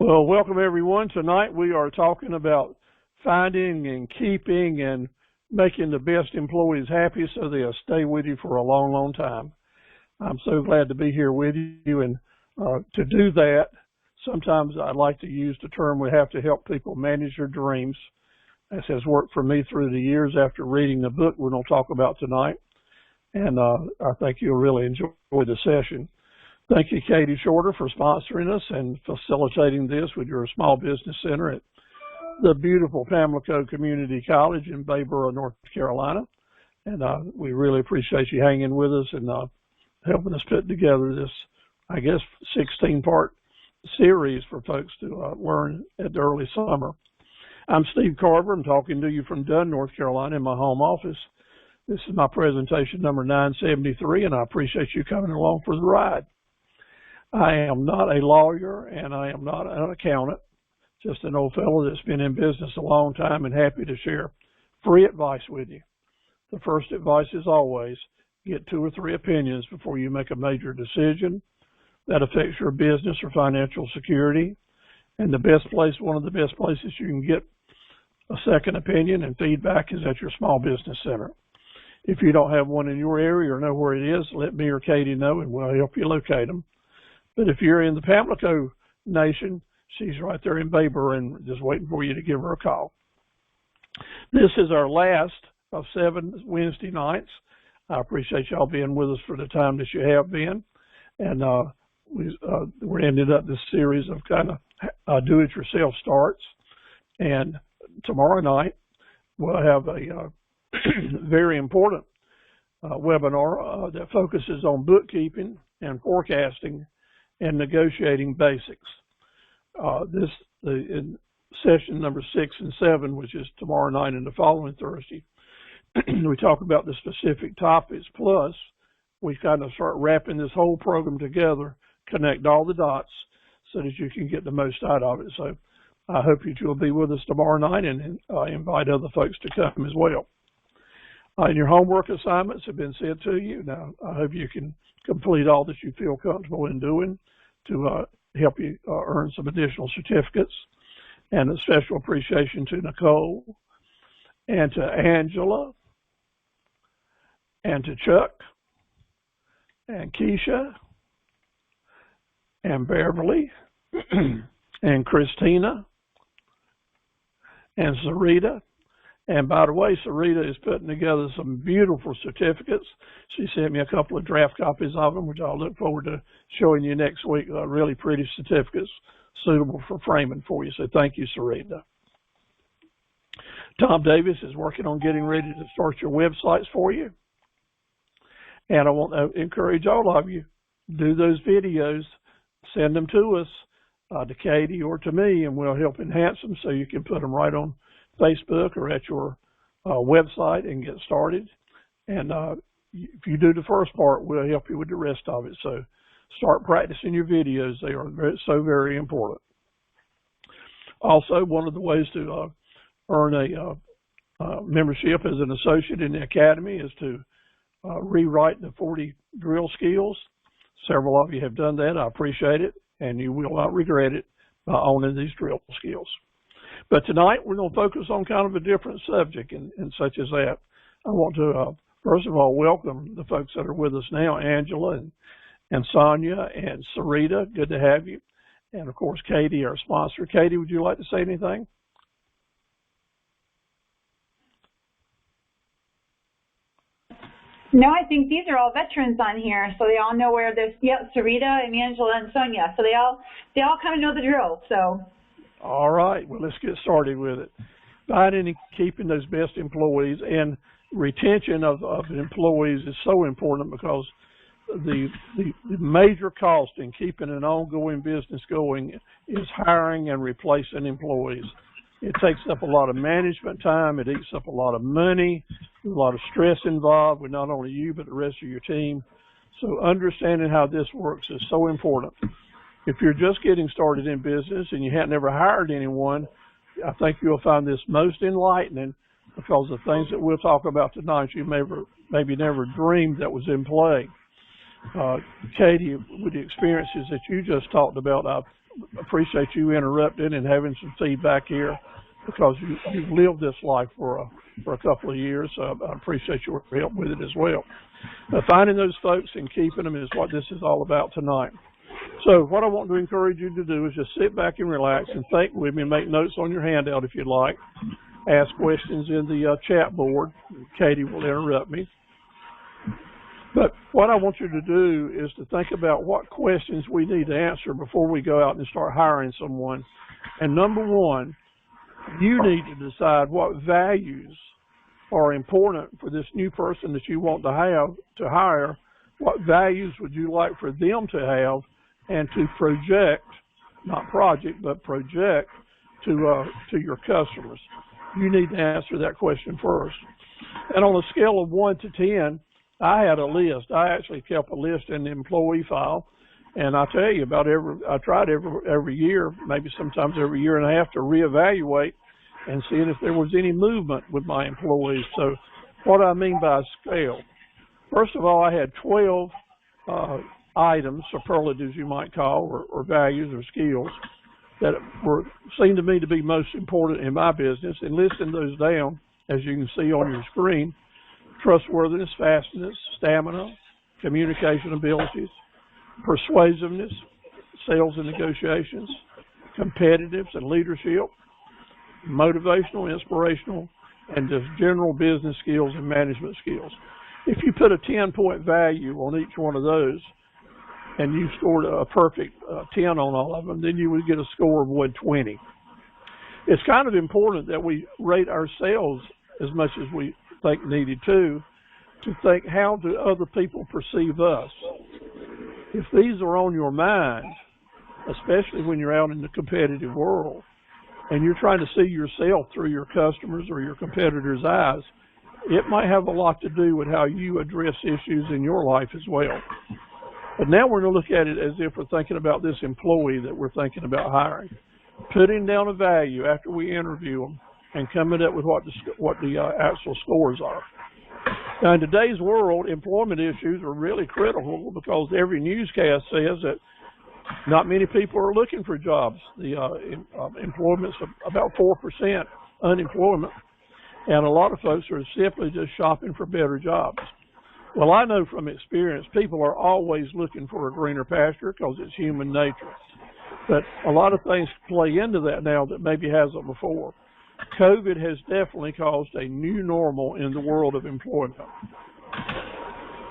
Well, welcome everyone. Tonight we are talking about finding and keeping and making the best employees happy so they'll stay with you for a long, long time. I'm so glad to be here with you, and to do that, sometimes I like to use the term we have to help people manage their dreams. This has worked for me through the years after reading the book we're going to talk about tonight, and I think you'll really enjoy the session. Thank you, Katie Shorter, for sponsoring us and facilitating this with your Small Business Center at the beautiful Pamlico Community College in Bayboro, North Carolina. And we really appreciate you hanging with us and helping us put together this, I guess, 16-part series for folks to learn at the early summer. I'm Steve Carver. I'm talking to you from Dunn, North Carolina, in my home office. This is my presentation number 973, and I appreciate you coming along for the ride. I am not a lawyer, and I am not an accountant, just an old fellow that's been in business a long time and happy to share free advice with you. The first advice is always get 2 or 3 opinions before you make a major decision that affects your business or financial security. And one of the best places you can get a second opinion and feedback is at your Small Business Center. If you don't have one in your area or know where it is, let me or Katie know and we'll help you locate them. But if you're in the Pamlico Nation, she's right there in Bayboro and just waiting for you to give her a call. This is our last of 7 Wednesday nights. I appreciate y'all being with us for the time that you have been. And we're ending up this series of kind of do-it-yourself starts. And tomorrow night, we'll have a very important webinar that focuses on bookkeeping and forecasting and negotiating basics. In session number 6 and 7, which is tomorrow night and the following Thursday, we talk about the specific topics, plus we kind of start wrapping this whole program together, connect all the dots so that you can get the most out of it. So I hope you'll be with us tomorrow night and invite other folks to come as well. And your homework assignments have been sent to you. Now, I hope you can complete all that you feel comfortable in doing to help you earn some additional certificates. And a special appreciation to Nicole and to Angela and to Chuck and Keisha and Beverly and Christina and Sarita. And by the way, Sarita is putting together some beautiful certificates. She sent me a couple of draft copies of them, which I'll look forward to showing you next week. Really pretty certificates suitable for framing for you. So thank you, Sarita. Tom Davis is working on getting ready to start your websites for you. And I want to encourage all of you, do those videos, send them to us, to Katie or to me, and we'll help enhance them so you can put them right on Facebook or at your website and get started. And if you do the first part, we'll help you with the rest of it. So start practicing your videos. They are so very important. Also, one of the ways to earn a membership as an associate in the Academy is to rewrite the 40 drill skills. Several of you have done that. I appreciate it, and you will not regret it by owning these drill skills. But tonight, we're going to focus on kind of a different subject, and such as that. I want to, first of all, welcome the folks that are with us now, Angela and Sonia and Sarita. Good to have you. And, of course, Katie, our sponsor. Katie, would you like to say anything? No, I think these are all veterans on here, so they all know where this. Yep, Sarita and Angela and Sonia. So they all kind of know the drill. So. All right. Well, let's get started with it. Finding and keeping those best employees, and retention of employees is so important because the major cost in keeping an ongoing business going is hiring and replacing employees. It takes up a lot of management time. It eats up a lot of money. There's a lot of stress involved with not only you, but the rest of your team. So understanding how this works is so important. If you're just getting started in business and you haven't ever hired anyone, I think you'll find this most enlightening because the things that we'll talk about tonight you maybe never dreamed that was in play. Katie, with the experiences that you just talked about, I've appreciate you interrupting and having some feedback here, because you've lived this life for a couple of years. So I appreciate your help with it as well. Finding those folks and keeping them is what this is all about tonight. So what I want to encourage you to do is just sit back and relax and think with me, and make notes on your handout if you'd like. Ask questions in the chat board. Katie will interrupt me. But what I want you to do is to think about what questions we need to answer before we go out and start hiring someone. And number one, you need to decide what values are important for this new person that you want to hire. What values would you like for them to have and to project, not project, but project to your customers? You need to answer that question first. And on a scale of 1 to 10, I had a list. I actually kept a list in the employee file, and I tell you, I tried every year, maybe sometimes every year and a half, to reevaluate and seeing if there was any movement with my employees. So what I mean by scale, first of all, I had 12 items, superlatives you might call, or values or skills that seemed to me to be most important in my business, and listing those down, as you can see on your screen: trustworthiness, fastness, stamina, communication abilities, persuasiveness, sales and negotiations, competitiveness and leadership, motivational, inspirational, and just general business skills and management skills. If you put a 10-point value on each one of those, and you scored a perfect 10 on all of them, then you would get a score of 120. It's kind of important that we rate ourselves as much as we think needed to think, how do other people perceive us? If these are on your mind, especially when you're out in the competitive world and you're trying to see yourself through your customers or your competitors' eyes, it might have a lot to do with how you address issues in your life as well. But now we're going to look at it as if we're thinking about this employee that we're thinking about hiring. Putting down a value after we interview them and coming up with what the actual scores are. Now, in today's world, employment issues are really critical because every newscast says that not many people are looking for jobs. The employment's about 4% unemployment, and a lot of folks are simply just shopping for better jobs. Well, I know from experience, people are always looking for a greener pasture because it's human nature. But a lot of things play into that now that maybe hasn't before. COVID has definitely caused a new normal in the world of employment.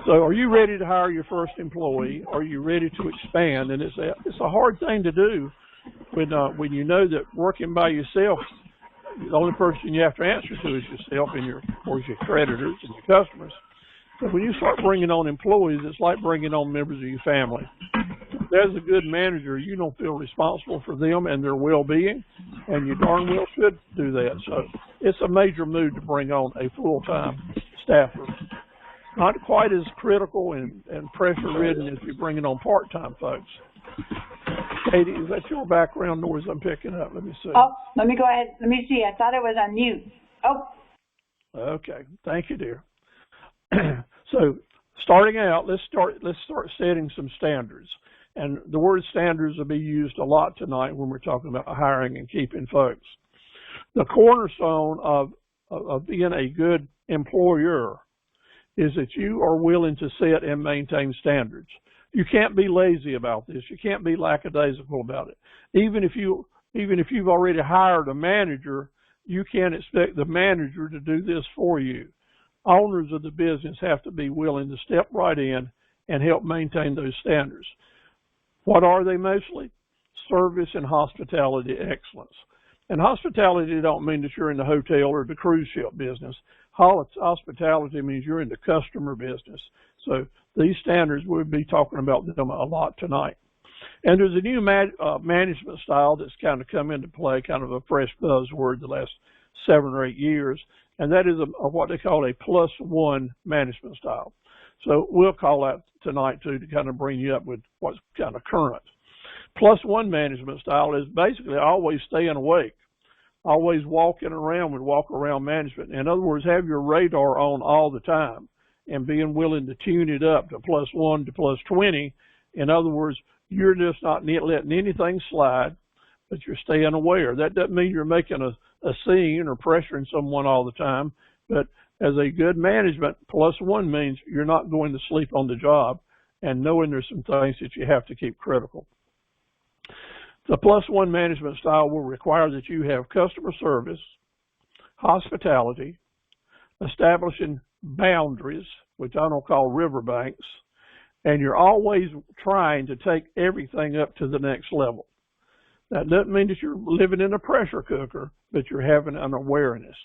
So are you ready to hire your first employee? Are you ready to expand? And it's a hard thing to do when you know that working by yourself, the only person you have to answer to is yourself and your creditors and your customers. So when you start bringing on employees, it's like bringing on members of your family. As a good manager, you don't feel responsible for them and their well-being, and you darn well should do that. So it's a major move to bring on a full-time staffer. Not quite as critical and pressure-ridden as you're bringing on part-time folks. Katie, is that your background noise I'm picking up? Let me see. Oh, let me go ahead. Let me see. I thought it was on mute. Oh. Okay. Thank you, dear. So starting out, let's start setting some standards. And the word standards will be used a lot tonight when we're talking about hiring and keeping folks. The cornerstone of being a good employer is that you are willing to set and maintain standards. You can't be lazy about this. You can't be lackadaisical about it. Even if you've already hired a manager, you can't expect the manager to do this for you. Owners of the business have to be willing to step right in and help maintain those standards. What are they mostly? Service and hospitality excellence. And hospitality don't mean that you're in the hotel or the cruise ship business. Hospitality means you're in the customer business. So these standards, we'll be talking about them a lot tonight. And there's a new management style that's kind of come into play, kind of a fresh buzzword the last 7 or 8 years, and that is what they call a +1 management style. So we'll call that tonight too to kind of bring you up with what's kind of current. +1 management style is basically always staying awake, always walking around with walk-around management. In other words, have your radar on all the time and being willing to tune it up to +1 to +20. In other words, you're just not letting anything slide, but you're staying aware. That doesn't mean you're making a scene or pressuring someone all the time, but as a good management, +1 means you're not going to sleep on the job and knowing there's some things that you have to keep critical. The +1 management style will require that you have customer service, hospitality, establishing boundaries, which I don't call riverbanks, and you're always trying to take everything up to the next level. That doesn't mean that you're living in a pressure cooker, but you're having an awareness.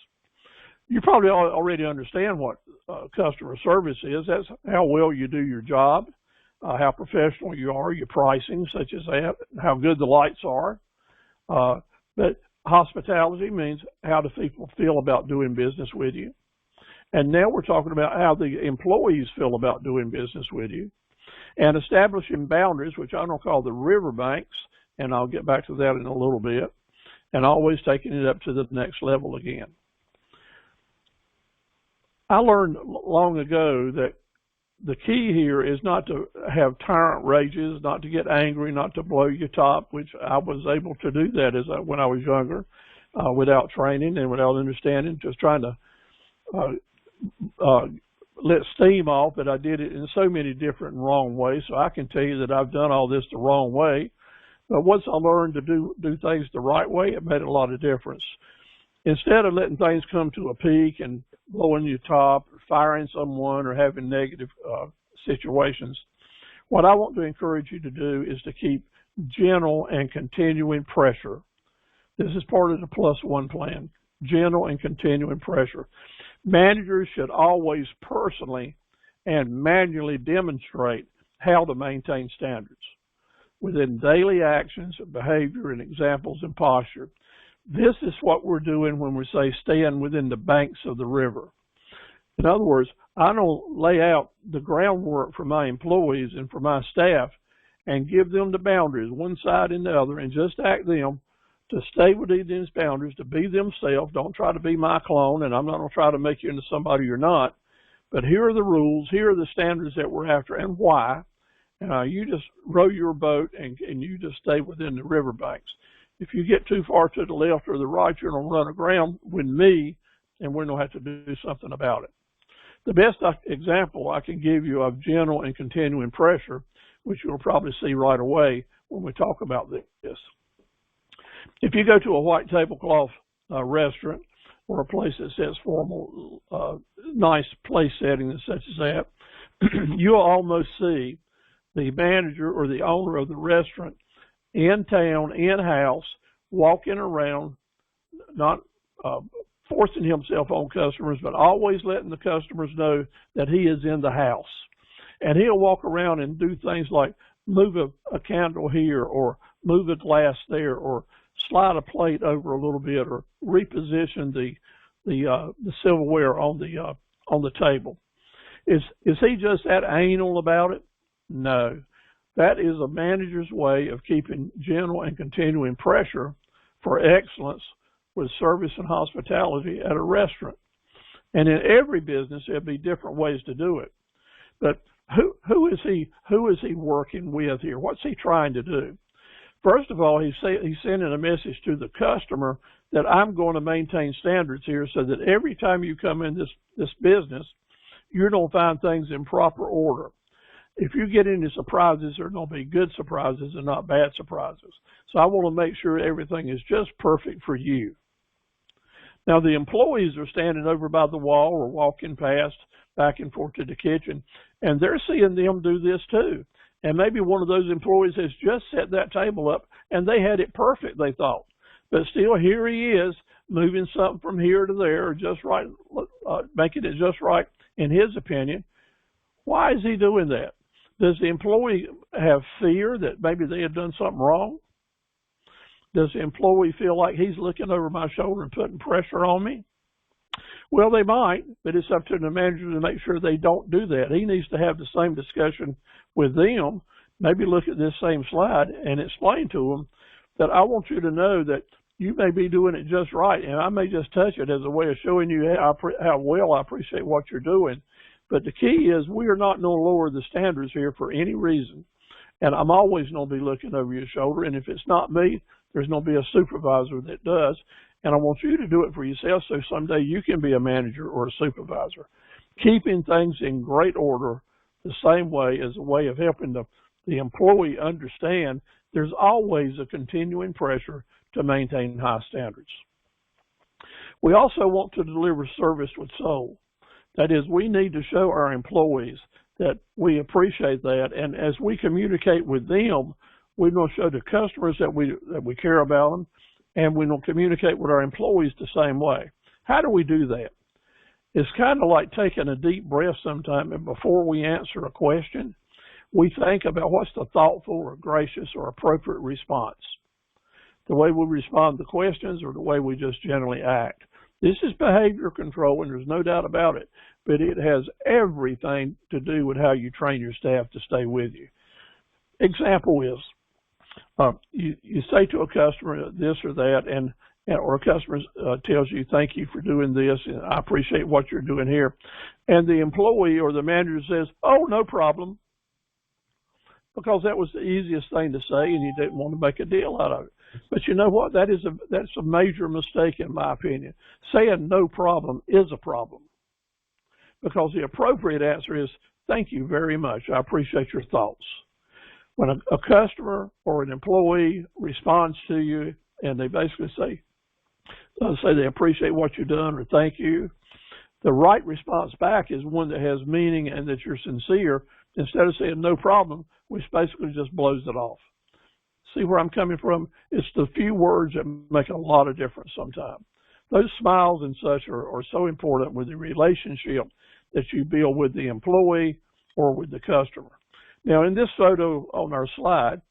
You probably already understand what customer service is. That's how well you do your job, how professional you are, your pricing, such as that, how good the lights are. But hospitality means how do people feel about doing business with you. And now we're talking about how the employees feel about doing business with you. And establishing boundaries, which I don't call the riverbanks, and I'll get back to that in a little bit, and always taking it up to the next level again. I learned long ago that the key here is not to have tyrant rages, not to get angry, not to blow your top, which I was able to do that when I was younger, without training and without understanding, just trying to let steam off, but I did it in so many different and wrong ways. So I can tell you that I've done all this the wrong way. But once I learned to do things the right way, it made a lot of difference. Instead of letting things come to a peak and blowing your top, or firing someone, or having negative situations, what I want to encourage you to do is to keep gentle and continuing pressure. This is part of the +1 plan, gentle and continuing pressure. Managers should always personally and manually demonstrate how to maintain standards within daily actions, behavior, and examples and posture. This is what we're doing when we say stand within the banks of the river. In other words, I don't lay out the groundwork for my employees and for my staff and give them the boundaries, one side and the other, and just ask them to stay within these boundaries, to be themselves. Don't try to be my clone, and I'm not going to try to make you into somebody you're not. But here are the rules, here are the standards that we're after, and why. You just row your boat, and you just stay within the riverbanks. If you get too far to the left or the right, you're going to run aground with me, and we're going to have to do something about it. The best example I can give you of gentle and continuing pressure, which you'll probably see right away when we talk about this. If you go to a white tablecloth restaurant or a place that says formal, nice place setting and such as that, you'll almost see the manager or the owner of the restaurant in town, in-house, walking around, not forcing himself on customers, but always letting the customers know that he is in the house. And he'll walk around and do things like move a candle here, or move a glass there, or slide a plate over a little bit, or reposition the silverware on the table. Is he just that anal about it? No. That is a manager's way of keeping gentle and continuing pressure for excellence with service and hospitality at a restaurant. And in every business, there'll be different ways to do it. But who is he working with here? What's he trying to do? First of all, he's sending a message to the customer that I'm going to maintain standards here, so that every time you come in this business, you're going to find things in proper order. If you get any surprises, they're going to be good surprises and not bad surprises. So I want to make sure everything is just perfect for you. Now, the employees are standing over by the wall or walking past back and forth to the kitchen, and they're seeing them do this too. And maybe one of those employees has just set that table up, and they had it perfect, they thought. But still, here he is, moving something from here to there, just right, making it just right in his opinion. Why is he doing that? Does the employee have fear that maybe they have done something wrong? Does the employee feel like he's looking over my shoulder and putting pressure on me? Well, they might, but it's up to the manager to make sure they don't do that. He needs to have the same discussion with them, maybe look at this same slide and explain to them that I want you to know that you may be doing it just right, and I may just touch it as a way of showing you how well I appreciate what you're doing. But the key is we are not going to lower the standards here for any reason. And I'm always going to be looking over your shoulder. And if it's not me, there's going to be a supervisor that does. And I want you to do it for yourself so someday you can be a manager or a supervisor. Keeping things in great order the same way as a way of helping the employee understand there's always a continuing pressure to maintain high standards. We also want to deliver service with soul. That is, we need to show our employees that we appreciate that, and as we communicate with them, we're going to show the customers that we care about them, and we're going to communicate with our employees the same way. How do we do that? It's kind of like taking a deep breath sometime, and before we answer a question, we think about what's the thoughtful or gracious or appropriate response. The way we respond to questions or the way we just generally act. This is behavior control, and there's no doubt about it, but it has everything to do with how you train your staff to stay with you. Example is, you say to a customer this or that, or a customer tells you, thank you for doing this, and I appreciate what you're doing here. And the employee or the manager says, oh, no problem, because that was the easiest thing to say, and you didn't want to make a deal out of it. But you know what? That's a major mistake, in my opinion. Saying no problem is a problem, because the appropriate answer is, thank you very much. I appreciate your thoughts. When a customer or an employee responds to you and they basically say they appreciate what you've done or thank you, the right response back is one that has meaning and that you're sincere. Instead of saying no problem, which basically just blows it off. See where I'm coming from? It's the few words that make a lot of difference sometimes. Those smiles and such are so important with the relationship that you build with the employee or with the customer. Now, in this photo on our slide,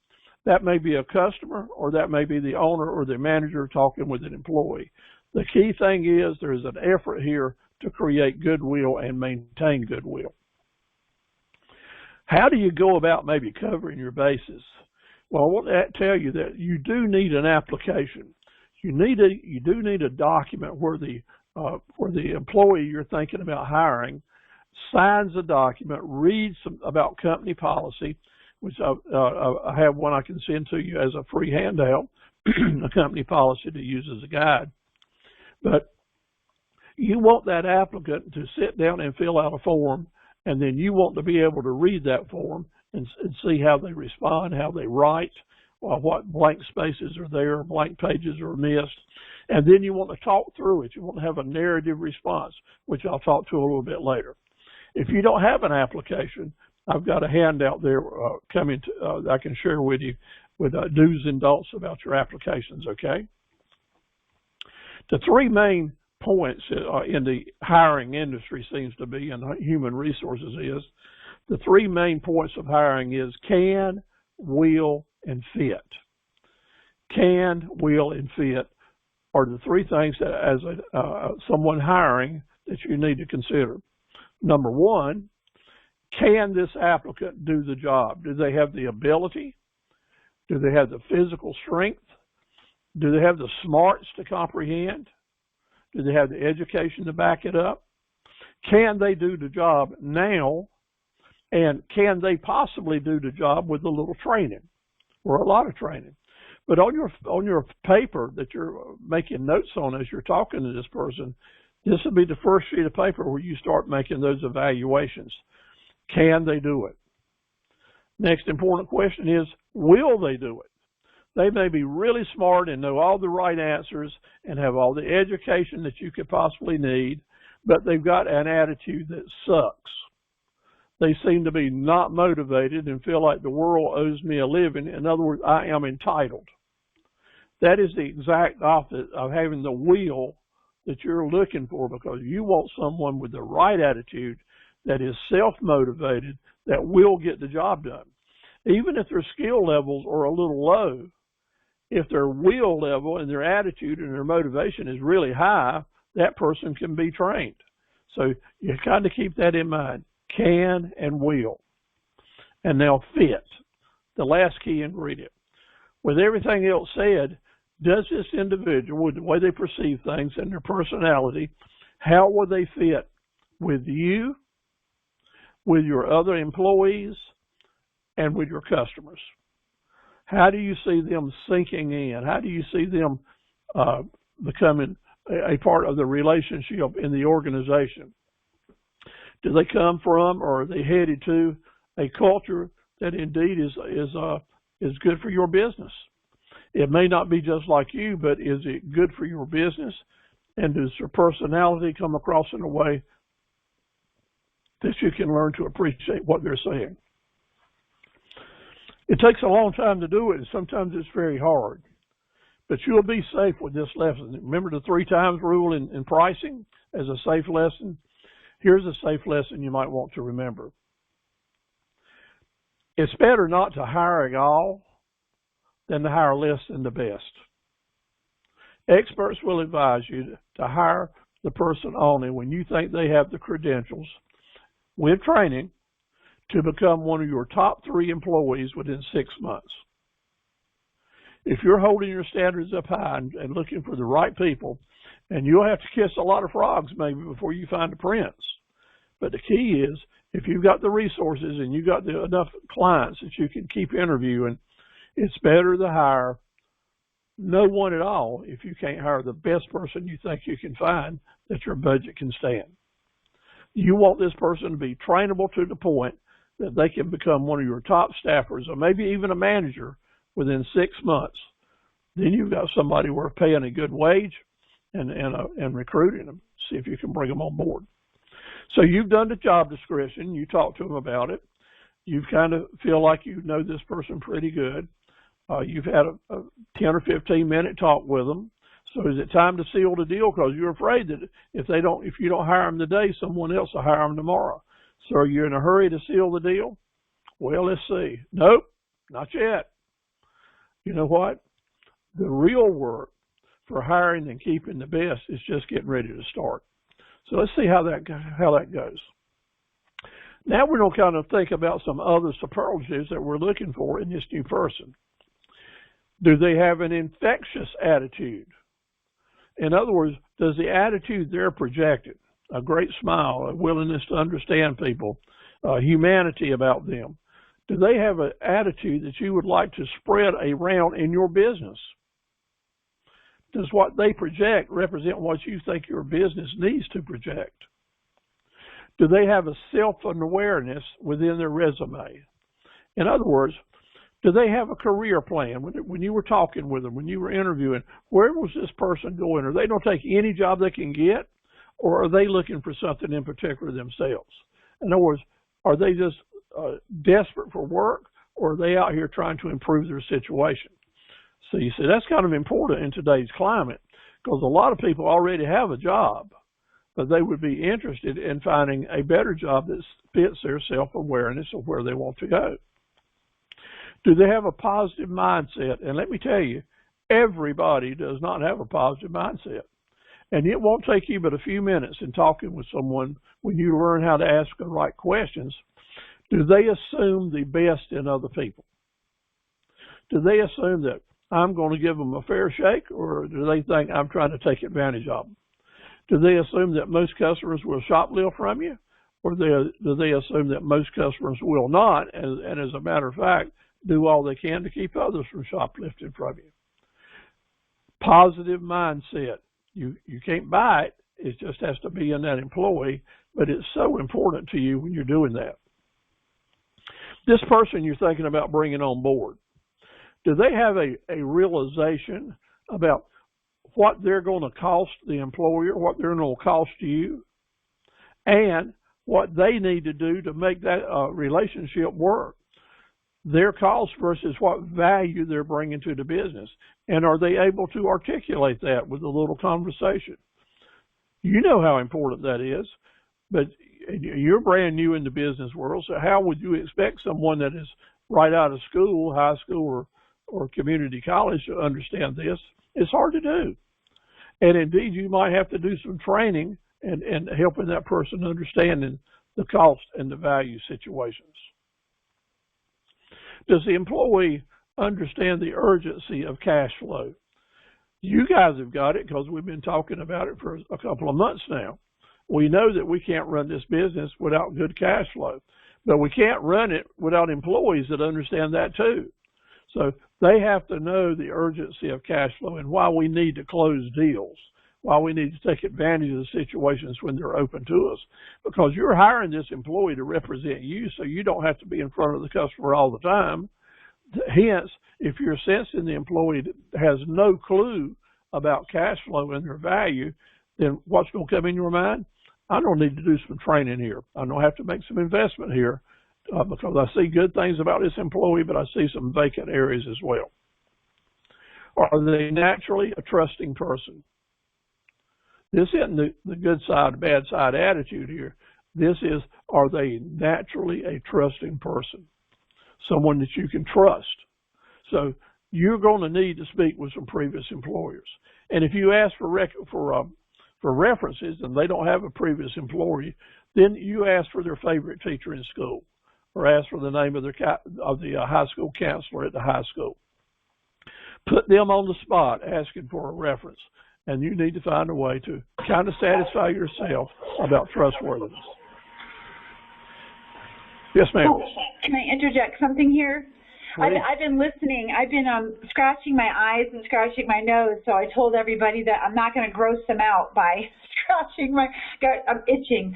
that may be a customer or that may be the owner or the manager talking with an employee. The key thing is there's an effort here to create goodwill and maintain goodwill. How do you go about maybe covering your bases? Well, I want to tell you that you do need an application. You do need a document where the employee you're thinking about hiring signs a document, reads about company policy, which I have one I can send to you as a free handout, a company policy to use as a guide. But you want that applicant to sit down and fill out a form, and then you want to be able to read that form and see how they respond, how they write, what blank spaces are there, blank pages are missed. And then you want to talk through it. You want to have a narrative response, which I'll talk to a little bit later. If you don't have an application, I've got a handout there that I can share with you with do's and don'ts about your applications, okay? The three main points in the hiring industry seems to be, and human resources is, the three main points of hiring is can, will, and fit. Can, will, and fit are the three things that as someone hiring that you need to consider. Number one, can this applicant do the job? Do they have the ability? Do they have the physical strength? Do they have the smarts to comprehend? Do they have the education to back it up? Can they do the job now? And can they possibly do the job with a little training or a lot of training? But on your paper that you're making notes on as you're talking to this person, this will be the first sheet of paper where you start making those evaluations. Can they do it? Next important question is, will they do it? They may be really smart and know all the right answers and have all the education that you could possibly need, but they've got an attitude that sucks. They seem to be not motivated and feel like the world owes me a living. In other words, I am entitled. That is the exact opposite of having the will that you're looking for, because you want someone with the right attitude that is self-motivated, that will get the job done. Even if their skill levels are a little low, if their will level and their attitude and their motivation is really high, that person can be trained. So you kind of keep that in mind. Can and will. And now fit, the last key ingredient. With everything else said, does this individual, with the way they perceive things and their personality, how will they fit with you, with your other employees, and with your customers? How do you see them sinking in? How do you see them becoming a part of the relationship in the organization? Do they come from, or are they headed to, a culture that indeed is good for your business? It may not be just like you, but is it good for your business? And does your personality come across in a way that you can learn to appreciate what they're saying? It takes a long time to do it, and sometimes it's very hard. But you'll be safe with this lesson. Remember the 3 times rule in pricing as a safe lesson? Here's a safe lesson you might want to remember. It's better not to hire at all than to hire less than the best. Experts will advise you to hire the person only when you think they have the credentials with training to become one of your top 3 employees within 6 months. If you're holding your standards up high and looking for the right people, and you'll have to kiss a lot of frogs maybe before you find a prince. But the key is, if you've got the resources and you've got enough clients that you can keep interviewing, it's better to hire no one at all if you can't hire the best person you think you can find that your budget can stand. You want this person to be trainable to the point that they can become one of your top staffers, or maybe even a manager within 6 months. Then you've got somebody worth paying a good wage and recruiting them. See if you can bring them on board. So you've done the job description. You talked to them about it. You kind of feel like you know this person pretty good. You've had a 10 or 15 minute talk with them. So is it time to seal the deal? Because you're afraid that if you don't hire them today, someone else will hire them tomorrow. So are you in a hurry to seal the deal? Well, let's see. Nope, not yet. You know what? The real work for hiring and keeping the best is just getting ready to start. So let's see how that goes. Now we're going to kind of think about some other superlatives that we're looking for in this new person. Do they have an infectious attitude? In other words, does the attitude they're projected, a great smile, a willingness to understand people, humanity about them, do they have an attitude that you would like to spread around in your business? Does what they project represent what you think your business needs to project? Do they have a self-awareness within their resume? In other words, do they have a career plan? When you were talking with them, when you were interviewing, where was this person going? Are they going to take any job they can get, or are they looking for something in particular themselves? In other words, are they just desperate for work, or are they out here trying to improve their situation? So you see, that's kind of important in today's climate, because a lot of people already have a job, but they would be interested in finding a better job that fits their self-awareness of where they want to go. Do they have a positive mindset? And let me tell you, everybody does not have a positive mindset. And it won't take you but a few minutes in talking with someone when you learn how to ask the right questions. Do they assume the best in other people? Do they assume that I'm going to give them a fair shake, or do they think I'm trying to take advantage of them? Do they assume that most customers will shoplift from you, or do they assume that most customers will not, and as a matter of fact, do all they can to keep others from shoplifting from you? Positive mindset. You can't buy it. It just has to be in that employee, but it's so important to you when you're doing that. This person you're thinking about bringing on board, do they have a realization about what they're going to cost the employer, what they're going to cost you, and what they need to do to make that relationship work? Their cost versus what value they're bringing to the business. And are they able to articulate that with a little conversation? You know how important that is, but you're brand new in the business world, so how would you expect someone that is right out of school, high school or community college, to understand this? It's hard to do. And indeed, you might have to do some training and helping that person understanding the cost and the value situations. Does the employee understand the urgency of cash flow? You guys have got it because we've been talking about it for a couple of months now. We know that we can't run this business without good cash flow. But we can't run it without employees that understand that too. So they have to know the urgency of cash flow and why we need to close deals, why we need to take advantage of the situations when they're open to us. Because you're hiring this employee to represent you, so you don't have to be in front of the customer all the time. Hence, if you're sensing the employee has no clue about cash flow and their value, then what's going to come in your mind? I don't need to do some training here. I don't have to make some investment here because I see good things about this employee, but I see some vacant areas as well. Are they naturally a trusting person? This isn't the good side, bad side attitude here. This is, are they naturally a trusting person? Someone that you can trust. So you're going to need to speak with some previous employers. And if you ask for references and they don't have a previous employee, then you ask for their favorite teacher in school or ask for the name of the high school counselor at the high school. Put them on the spot asking for a reference, and you need to find a way to kind of satisfy yourself about trustworthiness. Yes, ma'am. Oh, can I interject something here? I've been listening. I've been scratching my eyes and scratching my nose, so I told everybody that I'm not going to gross them out by scratching my, I'm itching.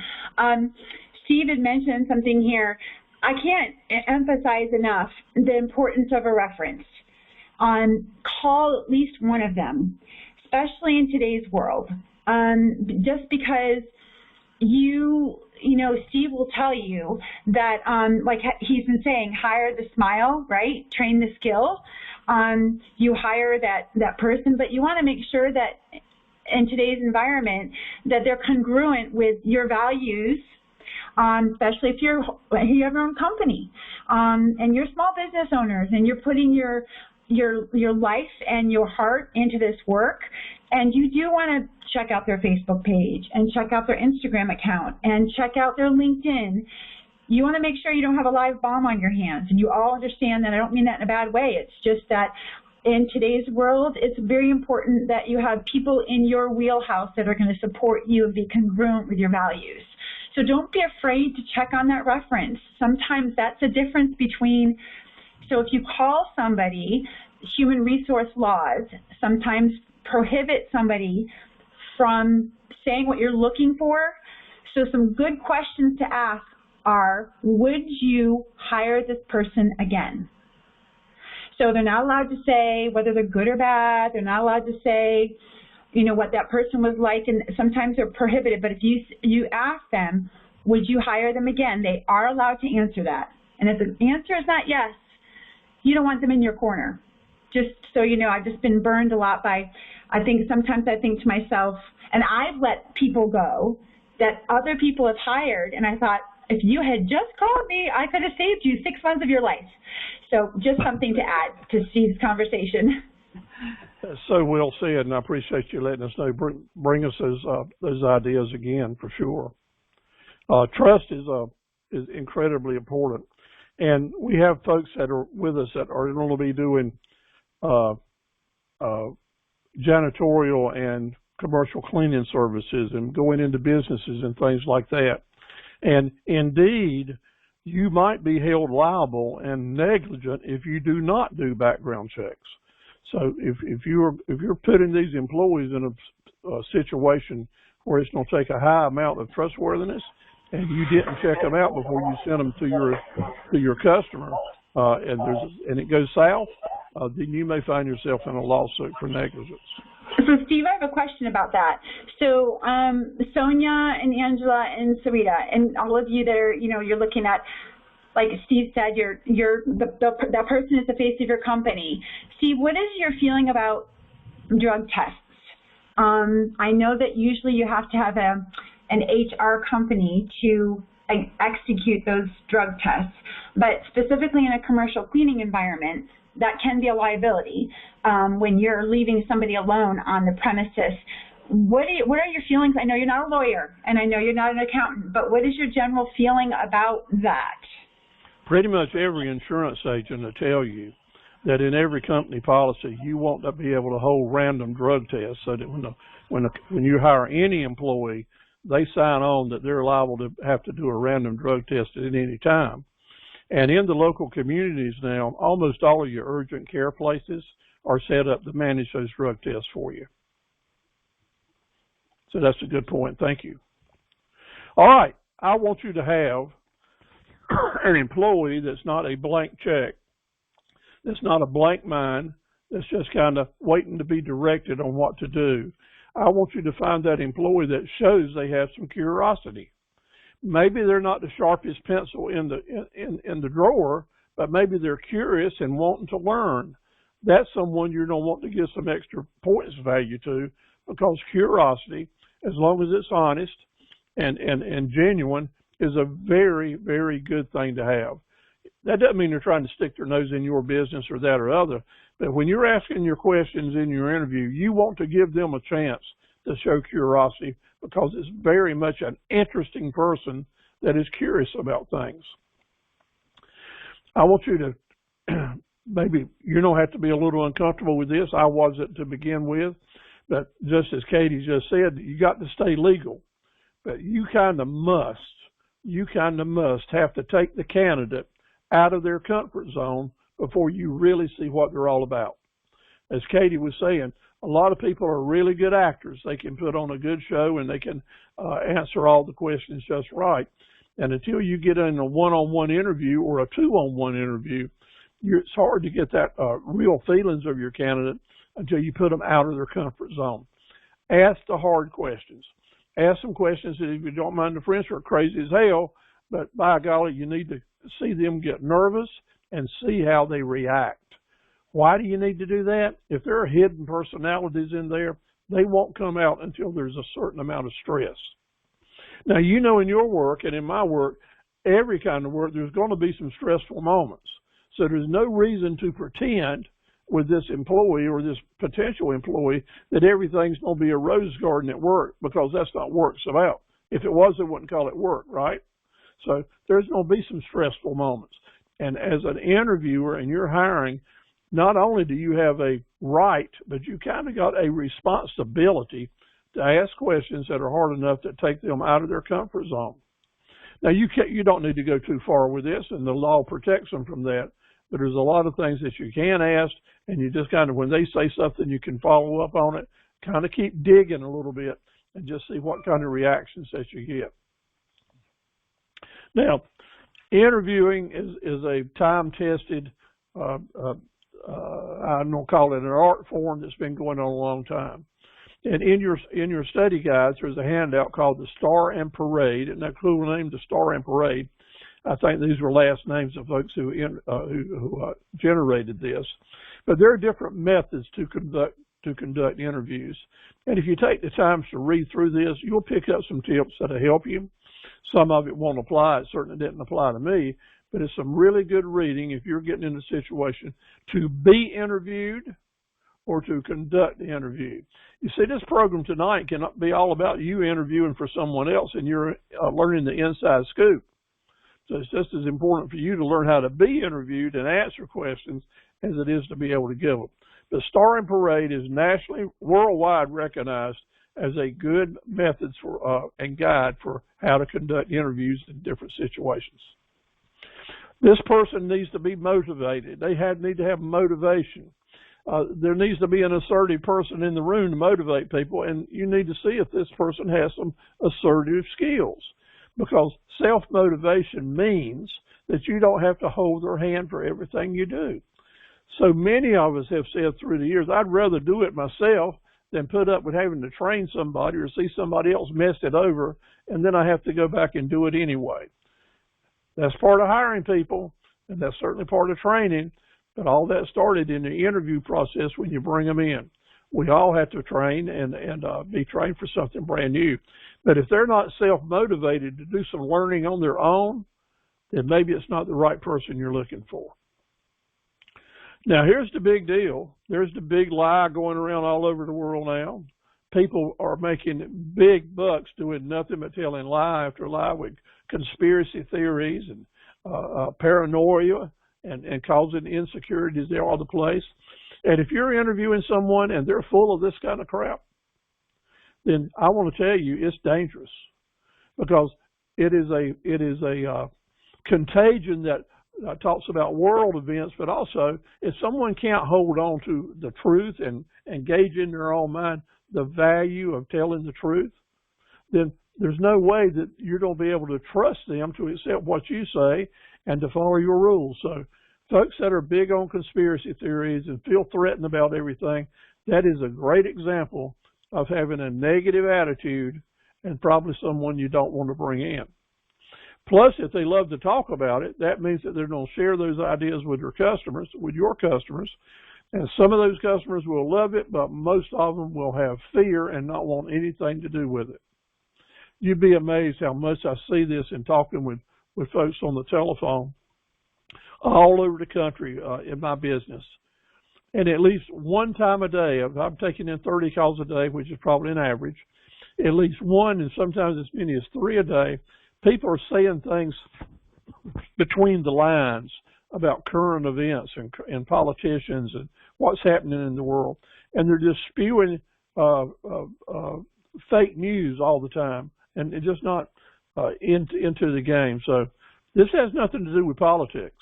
Steve had mentioned something here. I can't emphasize enough the importance of a reference. Call at least one of them, especially in today's world. Just because you know, Steve will tell you that, like he's been saying, hire the smile, right? Train the skill. You hire that person, but you want to make sure that in today's environment that they're congruent with your values, especially if you have your own company, and you're small business owners, and you're putting your life and your heart into this work. And you do want to check out their Facebook page and check out their Instagram account and check out their LinkedIn. You want to make sure you don't have a live bomb on your hands. And you all understand that. I don't mean that in a bad way. It's just that in today's world, it's very important that you have people in your wheelhouse that are going to support you and be congruent with your values. So don't be afraid to check on that reference. Sometimes that's a difference between, so if you call somebody, human resource laws sometimes prohibit somebody from saying what you're looking for. So some good questions to ask are, would you hire this person again? So they're not allowed to say whether they're good or bad. They're not allowed to say, you know, what that person was like, and sometimes they're prohibited. But if you ask them, would you hire them again, they are allowed to answer that. And if the answer is not yes, you don't want them in your corner. Just so you know, I've just been burned a lot by, sometimes I think to myself, and I've let people go that other people have hired, and I thought, if you had just called me, I could have saved you 6 months of your life. So just something to add to Steve's conversation. That's so well said, and I appreciate you letting us know. Bring us those ideas again, for sure. Trust is incredibly important, and we have folks that are with us that are going to be doing janitorial and commercial cleaning services and going into businesses and things like that. And indeed, you might be held liable and negligent if you do not do background checks. So if you're putting these employees in a situation where it's going to take a high amount of trustworthiness, and you didn't check them out before you sent them to your customer, and it goes south, then you may find yourself in a lawsuit for negligence. So, Steve, I have a question about that. So, Sonia and Angela and Sarita, and all of you that are, you know, you're looking at, like Steve said, that person is the face of your company. Steve, what is your feeling about drug tests? I know that usually you have to have an HR company to execute those drug tests, but specifically in a commercial cleaning environment, that can be a liability when you're leaving somebody alone on the premises. What are your feelings? I know you're not a lawyer, and I know you're not an accountant, but what is your general feeling about that? Pretty much every insurance agent will tell you that in every company policy, you want to be able to hold random drug tests so that when you hire any employee, they sign on that they're liable to have to do a random drug test at any time. And in the local communities now, almost all of your urgent care places are set up to manage those drug tests for you. So that's a good point. Thank you. All right. I want you to have an employee that's not a blank check, that's not a blank mind, that's just kind of waiting to be directed on what to do. I want you to find that employee that shows they have some curiosity. Maybe they're not the sharpest pencil in the drawer, but maybe they're curious and wanting to learn. That's someone you're going to want to give some extra points value to, because curiosity, as long as it's honest and genuine, is a very, very good thing to have. That doesn't mean they're trying to stick their nose in your business or that or other, but when you're asking your questions in your interview, you want to give them a chance to show curiosity, because it's very much an interesting person that is curious about things. I want you to, maybe you don't have to be a little uncomfortable with this. I wasn't to begin with, but just as Katie just said, you got to stay legal, but you kind of must have to take the candidate out of their comfort zone before you really see what they're all about. As Katie was saying, a lot of people are really good actors. They can put on a good show and they can answer all the questions just right. And until you get in a one-on-one interview or a two-on-one interview, it's hard to get that real feelings of your candidate until you put them out of their comfort zone. Ask the hard questions. Ask some questions that, if you don't mind the French, are crazy as hell, but by golly, you need to see them get nervous and see how they react. Why do you need to do that? If there are hidden personalities in there, they won't come out until there's a certain amount of stress. Now, you know, in your work and in my work, every kind of work, there's going to be some stressful moments. So there's no reason to pretend with this employee or this potential employee that everything's going to be a rose garden at work, because that's not what work's about. If it was, they wouldn't call it work, right? So there's going to be some stressful moments. And as an interviewer and you're hiring, not only do you have a right, but you kind of got a responsibility to ask questions that are hard enough to take them out of their comfort zone. Now, you don't need to go too far with this, and the law protects them from that. But there's a lot of things that you can ask, and you just kind of, when they say something, you can follow up on it, kind of keep digging a little bit, and just see what kind of reactions that you get. Now, interviewing is a time-tested, I'm going to call it an art form that's been going on a long time. And in your study guides, there's a handout called the Star and Parade. Isn't that a cool name, the Star and Parade? I think these were last names of folks who generated this. But there are different methods to conduct interviews. And if you take the time to read through this, you'll pick up some tips that'll help you. Some of it won't apply. It certainly didn't apply to me. But it's some really good reading if you're getting in a situation to be interviewed or to conduct the interview. You see, this program tonight cannot be all about you interviewing for someone else and you're learning the inside scoop. So it's just as important for you to learn how to be interviewed and answer questions as it is to be able to give them. The Star and Parade is nationally, worldwide recognized as a good method for and guide for how to conduct interviews in different situations. This person needs to be motivated. They need to have motivation. There needs to be an assertive person in the room to motivate people, and you need to see if this person has some assertive skills, because self-motivation means that you don't have to hold their hand for everything you do. So many of us have said through the years, I'd rather do it myself than put up with having to train somebody or see somebody else mess it over, and then I have to go back and do it anyway. That's part of hiring people, and that's certainly part of training, but all that started in the interview process when you bring them in. We all have to train and be trained for something brand new. But if they're not self-motivated to do some learning on their own, then maybe it's not the right person you're looking for. Now, here's the big deal. There's the big lie going around all over the world now. People are making big bucks doing nothing but telling lie after lie with conspiracy theories and paranoia and causing insecurities all over the place. And if you're interviewing someone and they're full of this kind of crap, then I want to tell you it's dangerous. because it is a contagion that talks about world events, but also if someone can't hold on to the truth and engage in their own mind the value of telling the truth, then there's no way that you're going to be able to trust them to accept what you say and to follow your rules. So folks that are big on conspiracy theories and feel threatened about everything, that is a great example of having a negative attitude and probably someone you don't want to bring in. Plus, if they love to talk about it, that means that they're going to share those ideas with your customers, and some of those customers will love it, but most of them will have fear and not want anything to do with it. You'd be amazed how much I see this in talking with folks on the telephone all over the country in my business. And at least one time a day, if I'm taking in 30 calls a day, which is probably an average, at least one and sometimes as many as 3 a day, people are saying things between the lines about current events and politicians and what's happening in the world. And they're just spewing fake news all the time and just not into the game. So this has nothing to do with politics,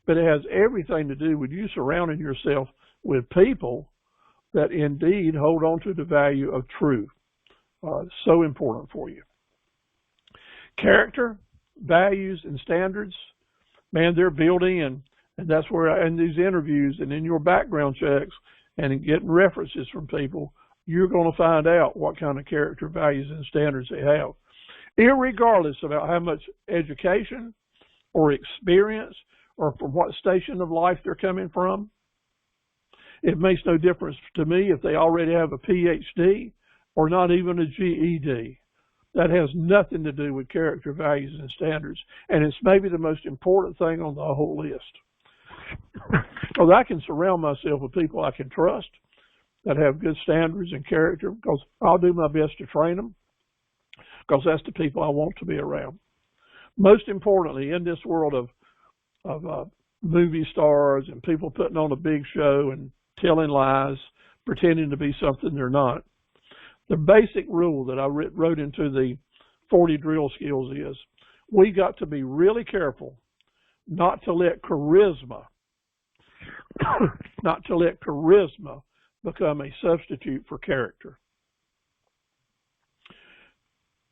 but it has everything to do with you surrounding yourself with people that indeed hold on to the value of truth. So important for you. Character, values, and standards, man, they're building, and that's where in these interviews and in your background checks and in getting references from people, you're going to find out what kind of character, values, and standards they have. Irregardless about how much education or experience or from what station of life they're coming from, it makes no difference to me if they already have a PhD or not even a GED. That has nothing to do with character, values, and standards. And it's maybe the most important thing on the whole list. Because I can surround myself with people I can trust that have good standards and character, because I'll do my best to train them, because that's the people I want to be around. Most importantly, in this world of movie stars and people putting on a big show and telling lies, pretending to be something they're not, the basic rule that I wrote into the 40 drill skills is we got to be really careful not to let charisma become a substitute for character.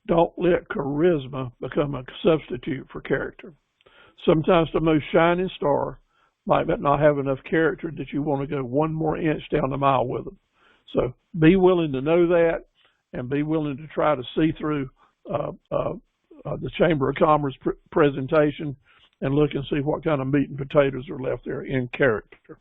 Don't let charisma become a substitute for character. Sometimes the most shining star might not have enough character that you want to go one more inch down the mile with them. So be willing to know that and be willing to try to see through the Chamber of Commerce presentation and look and see what kind of meat and potatoes are left there in character.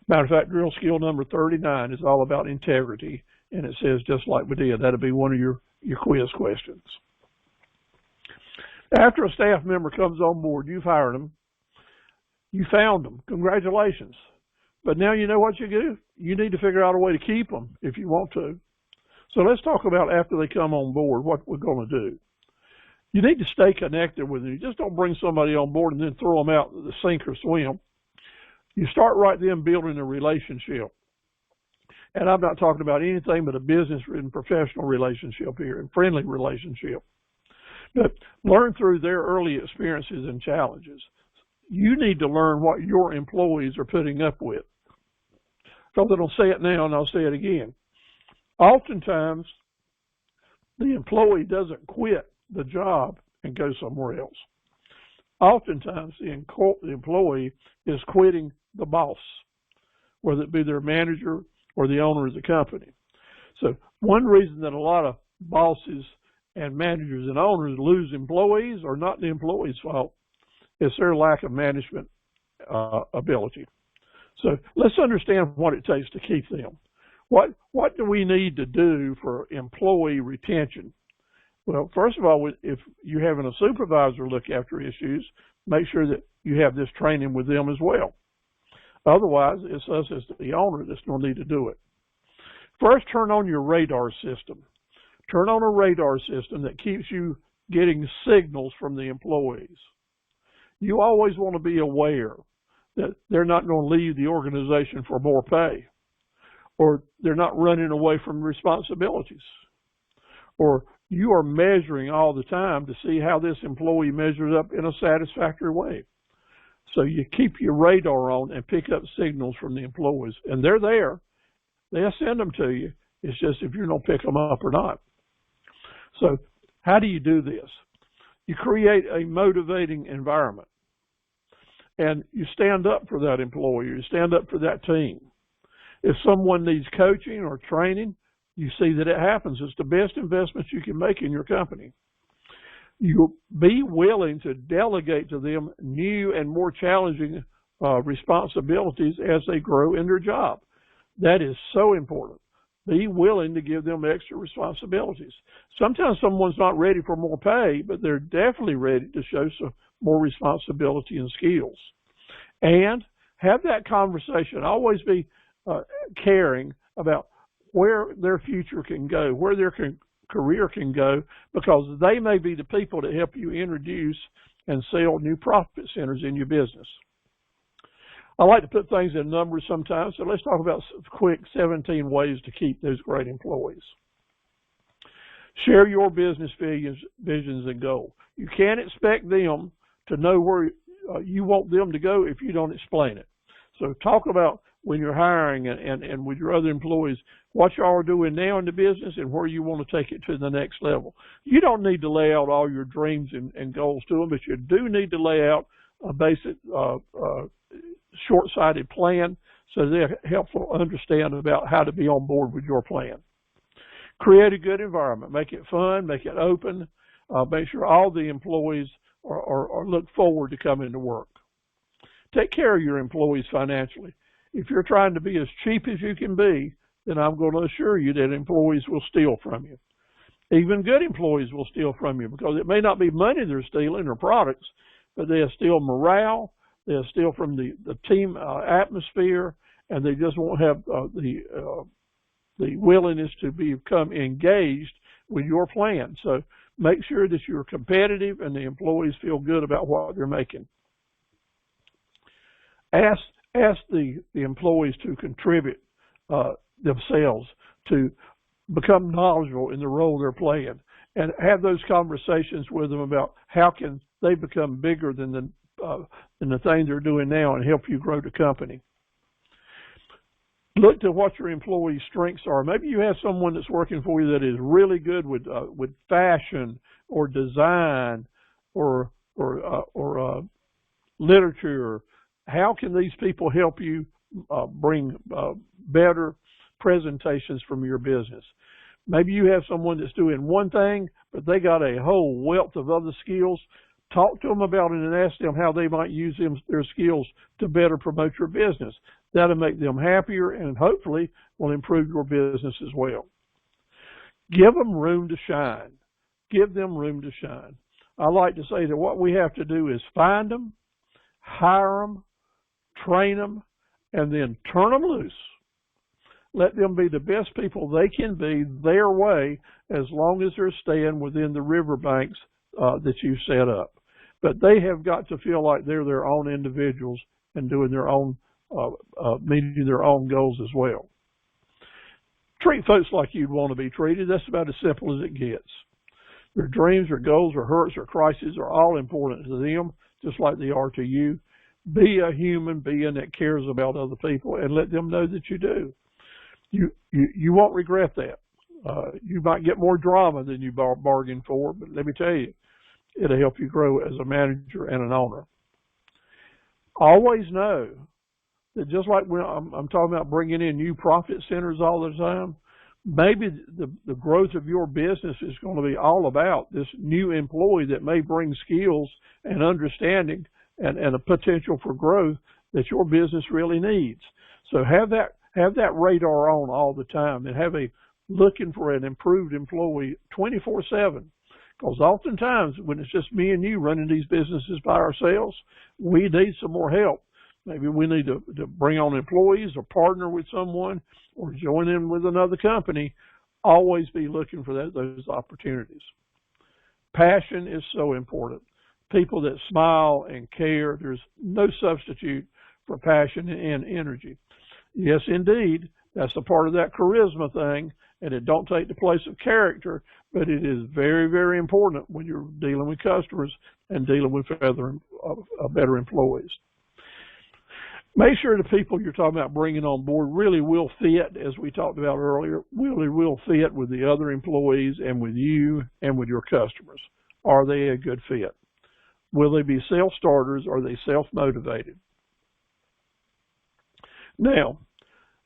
Matter of fact, drill skill number 39 is all about integrity, and it says just like we did. That'll be one of your quiz questions. After a staff member comes on board, you've hired them, you found them, congratulations. But now you know what you do? You need to figure out a way to keep them if you want to. So let's talk about after they come on board, what we're going to do. You need to stay connected with them. You just don't bring somebody on board and then throw them out to sink or swim. You start right then building a relationship. And I'm not talking about anything but a business and professional relationship here, and friendly relationship. But learn through their early experiences and challenges. You need to learn what your employees are putting up with. So that I'll say it now and I'll say it again. Oftentimes, the employee doesn't quit the job and go somewhere else. Oftentimes, the employee is quitting the boss, whether it be their manager or the owner of the company. So one reason that a lot of bosses and managers and owners lose employees are not the employee's fault. It's their lack of management ability. So let's understand what it takes to keep them. What do we need to do for employee retention? Well, first of all, if you're having a supervisor look after issues, make sure that you have this training with them as well. Otherwise, it's us as the owner that's going to need to do it. First, turn on your radar system. Turn on a radar system that keeps you getting signals from the employees. You always want to be aware that they're not going to leave the organization for more pay, or they're not running away from responsibilities, or you are measuring all the time to see how this employee measures up in a satisfactory way. So you keep your radar on and pick up signals from the employees, and they're there. They'll send them to you. It's just if you're going to pick them up or not. So how do you do this? You create a motivating environment, and you stand up for that employee. You stand up for that team. If someone needs coaching or training, you see that it happens. It's the best investment you can make in your company. You be willing to delegate to them new and more challenging responsibilities as they grow in their job. That is so important. Be willing to give them extra responsibilities. Sometimes someone's not ready for more pay, but they're definitely ready to show some more responsibility and skills. And have that conversation. Always be caring about where their future can go, where their career can go, because they may be the people that help you introduce and sell new profit centers in your business. I like to put things in numbers sometimes, so let's talk about quick 17 ways to keep those great employees. Share your business visions and goals. You can't expect them to know where you want them to go if you don't explain it. So talk about when you're hiring and with your other employees, what y'all are doing now in the business and where you want to take it to the next level. You don't need to lay out all your dreams and goals to them, but you do need to lay out a basic short-sighted plan so they're helpful to understand about how to be on board with your plan. Create a good environment. Make it fun. Make it open. Make sure all the employees are look forward to coming to work. Take care of your employees financially. If you're trying to be as cheap as you can be, then I'm going to assure you that employees will steal from you. Even good employees will steal from you because it may not be money they're stealing or products, but they'll steal morale. They'll steal from the team atmosphere, and they just won't have the willingness to become engaged with your plan. So make sure that you're competitive and the employees feel good about what they're making. Ask the employees to contribute themselves, to become knowledgeable in the role they're playing, and have those conversations with them about how can they become bigger than the thing they're doing now and help you grow the company. Look to what your employees' strengths are. Maybe you have someone that's working for you that is really good with fashion or design or literature. How can these people help you bring better presentations from your business? Maybe you have someone that's doing one thing, but they got a whole wealth of other skills. Talk to them about it and ask them how they might use their skills to better promote your business. That'll make them happier and hopefully will improve your business as well. Give them room to shine. Give them room to shine. I like to say that what we have to do is find them, hire them, train them, and then turn them loose. Let them be the best people they can be their way as long as they're staying within the riverbanks that you've set up. But they have got to feel like they're their own individuals and doing their own, meeting their own goals as well. Treat folks like you'd want to be treated. That's about as simple as it gets. Their dreams or goals or hurts or crises are all important to them, just like they are to you. Be a human being that cares about other people and let them know that you do. You won't regret that. You might get more drama than you bargained for, but let me tell you, it'll help you grow as a manager and an owner. Always know that just like when I'm talking about bringing in new profit centers all the time, maybe the growth of your business is going to be all about this new employee that may bring skills and understanding and a potential for growth that your business really needs. So have that radar on all the time and have a looking for an improved employee 24/7. Because oftentimes when it's just me and you running these businesses by ourselves, we need some more help. Maybe we need to bring on employees or partner with someone or join in with another company. Always be looking for those opportunities. Passion is so important. People that smile and care, there's no substitute for passion and energy. Yes, indeed, that's a part of that charisma thing, and it don't take the place of character, but it is very, very important when you're dealing with customers and dealing with better employees. Make sure the people you're talking about bringing on board really will fit, as we talked about earlier, really will fit with the other employees and with you and with your customers. Are they a good fit? Will they be self-starters? Or are they self-motivated? Now,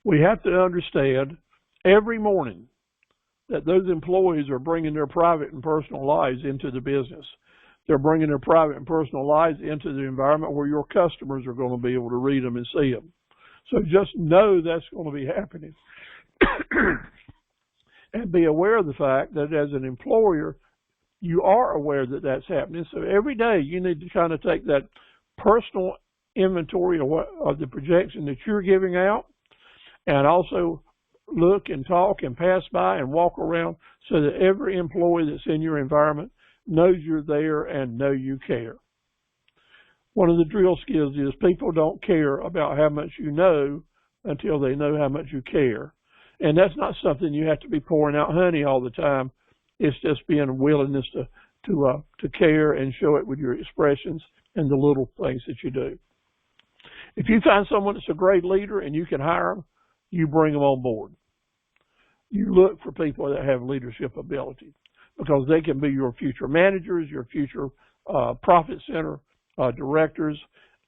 we have to understand every morning that those employees are bringing their private and personal lives into the business. They're bringing their private and personal lives into the environment where your customers are going to be able to read them and see them. So just know that's going to be happening. And be aware of the fact that as an employer, you are aware that that's happening. So every day you need to kind of take that personal inventory of the projection that you're giving out, and also look and talk and pass by and walk around so that every employee that's in your environment knows you're there and know you care. One of the drill skills is people don't care about how much you know until they know how much you care. And that's not something you have to be pouring out honey all the time. It's just being a willingness to care and show it with your expressions and the little things that you do. If you find someone that's a great leader and you can hire them, you bring them on board. You look for people that have leadership ability, because they can be your future managers, your future profit center directors.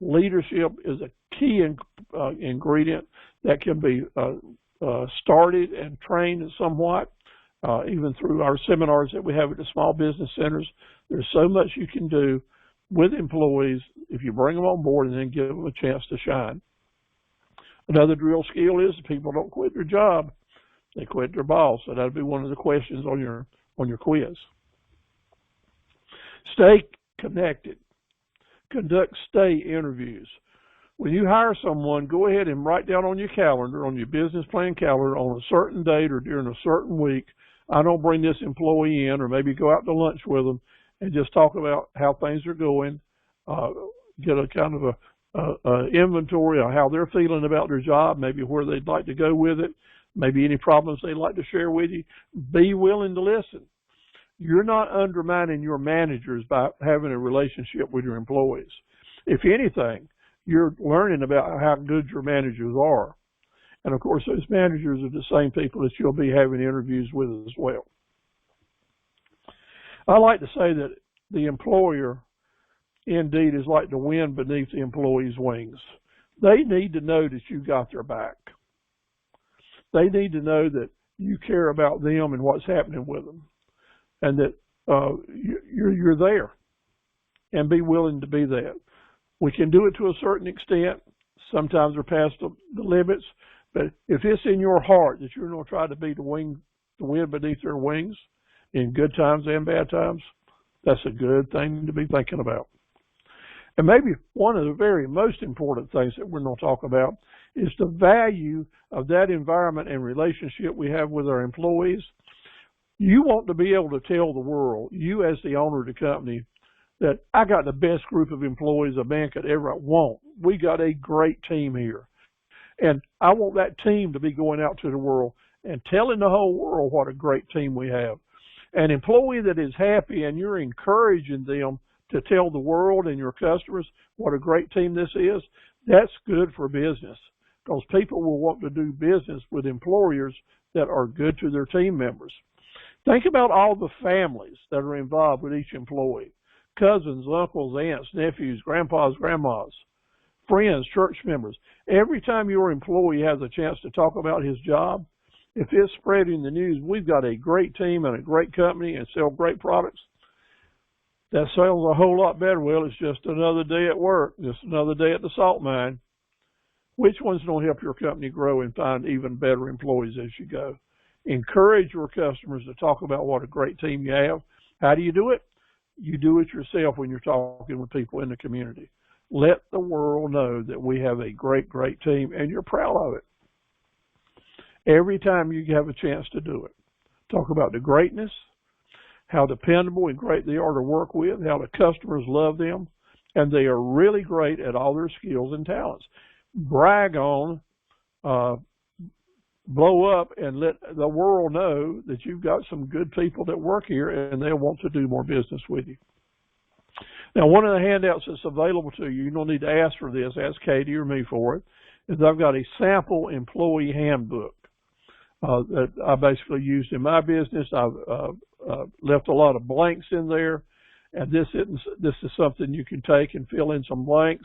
Leadership is a key ingredient that can be started and trained somewhat, even through our seminars that we have at the small business centers. There's so much you can do with employees if you bring them on board and then give them a chance to shine. Another drill skill is people don't quit their job. They quit their boss. So that'll be one of the questions on your quiz. Stay connected. Conduct stay interviews. When you hire someone, go ahead and write down on your calendar, on your business plan calendar, on a certain date or during a certain week, I don't bring this employee in, or maybe go out to lunch with them and just talk about how things are going, get a kind of a inventory of how they're feeling about their job, maybe where they'd like to go with it, maybe any problems they'd like to share with you. Be willing to listen. You're not undermining your managers by having a relationship with your employees. If anything, you're learning about how good your managers are. And of course, those managers are the same people that you'll be having interviews with as well. I like to say that the employer indeed is like the wind beneath the employee's wings. They need to know that you got their back. They need to know that you care about them and what's happening with them, and that you're there, and be willing to be that. We can do it to a certain extent. Sometimes we're past the limits, but if it's in your heart that you're going to try to be the wind beneath their wings in good times and bad times, that's a good thing to be thinking about. And maybe one of the very most important things that we're going to talk about is the value of that environment and relationship we have with our employees. You want to be able to tell the world, you as the owner of the company, that I got the best group of employees a man could ever want. We got a great team here. And I want that team to be going out to the world and telling the whole world what a great team we have. An employee that is happy and you're encouraging them to tell the world and your customers what a great team this is, that's good for business, because people will want to do business with employers that are good to their team members. Think about all the families that are involved with each employee. Cousins, uncles, aunts, nephews, grandpas, grandmas, friends, church members. Every time your employee has a chance to talk about his job, if it's spreading the news, we've got a great team and a great company and sell great products, that sells a whole lot better. Well, it's just another day at work, just another day at the salt mine. Which one's going to help your company grow and find even better employees as you go? Encourage your customers to talk about what a great team you have. How do you do it? You do it yourself when you're talking with people in the community. Let the world know that we have a great, great team, and you're proud of it. Every time you have a chance to do it, talk about the greatness, how dependable and great they are to work with, how the customers love them, and they are really great at all their skills and talents. Brag on blow up and let the world know that you've got some good people that work here and they'll want to do more business with you. Now, one of the handouts that's available to you, you don't need to ask for this, ask Katie or me for it, is I've got a sample employee handbook that I basically used in my business. I've left a lot of blanks in there, and this is something you can take and fill in some blanks.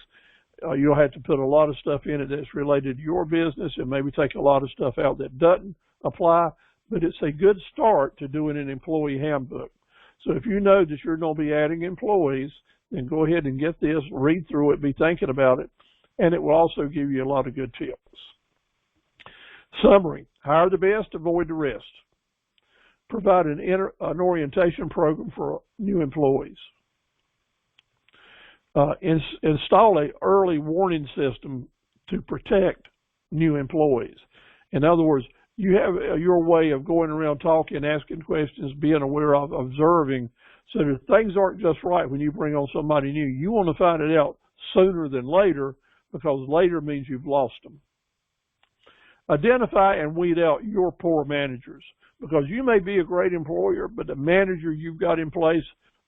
You'll have to put a lot of stuff in it that's related to your business and maybe take a lot of stuff out that doesn't apply, but it's a good start to doing an employee handbook. So if you know that you're going to be adding employees, then go ahead and get this, read through it, be thinking about it, and it will also give you a lot of good tips. Summary: hire the best, avoid the rest. Provide an orientation program for new employees. Install an early warning system to protect new employees. In other words, you have your way of going around talking, asking questions, being aware of, observing, so that things aren't just right when you bring on somebody new. You want to find it out sooner than later, because later means you've lost them. Identify and weed out your poor managers, because you may be a great employer, but the manager you've got in place,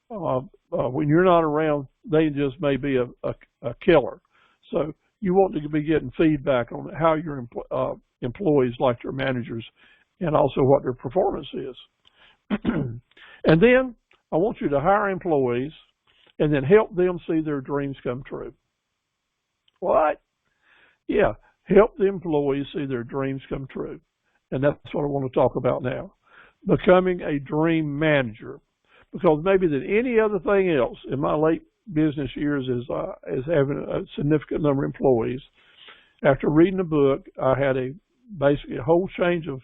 when you're not around, they just may be a killer. So you want to be getting feedback on how your employees like their managers, and also what their performance is. And then I want you to hire employees and then help them see their dreams come true. What? Yeah, help the employees see their dreams come true. And that's what I want to talk about now. Becoming a dream manager. Because maybe than any other thing else in my late business years is having a significant number of employees. After reading the book, I had basically a whole change of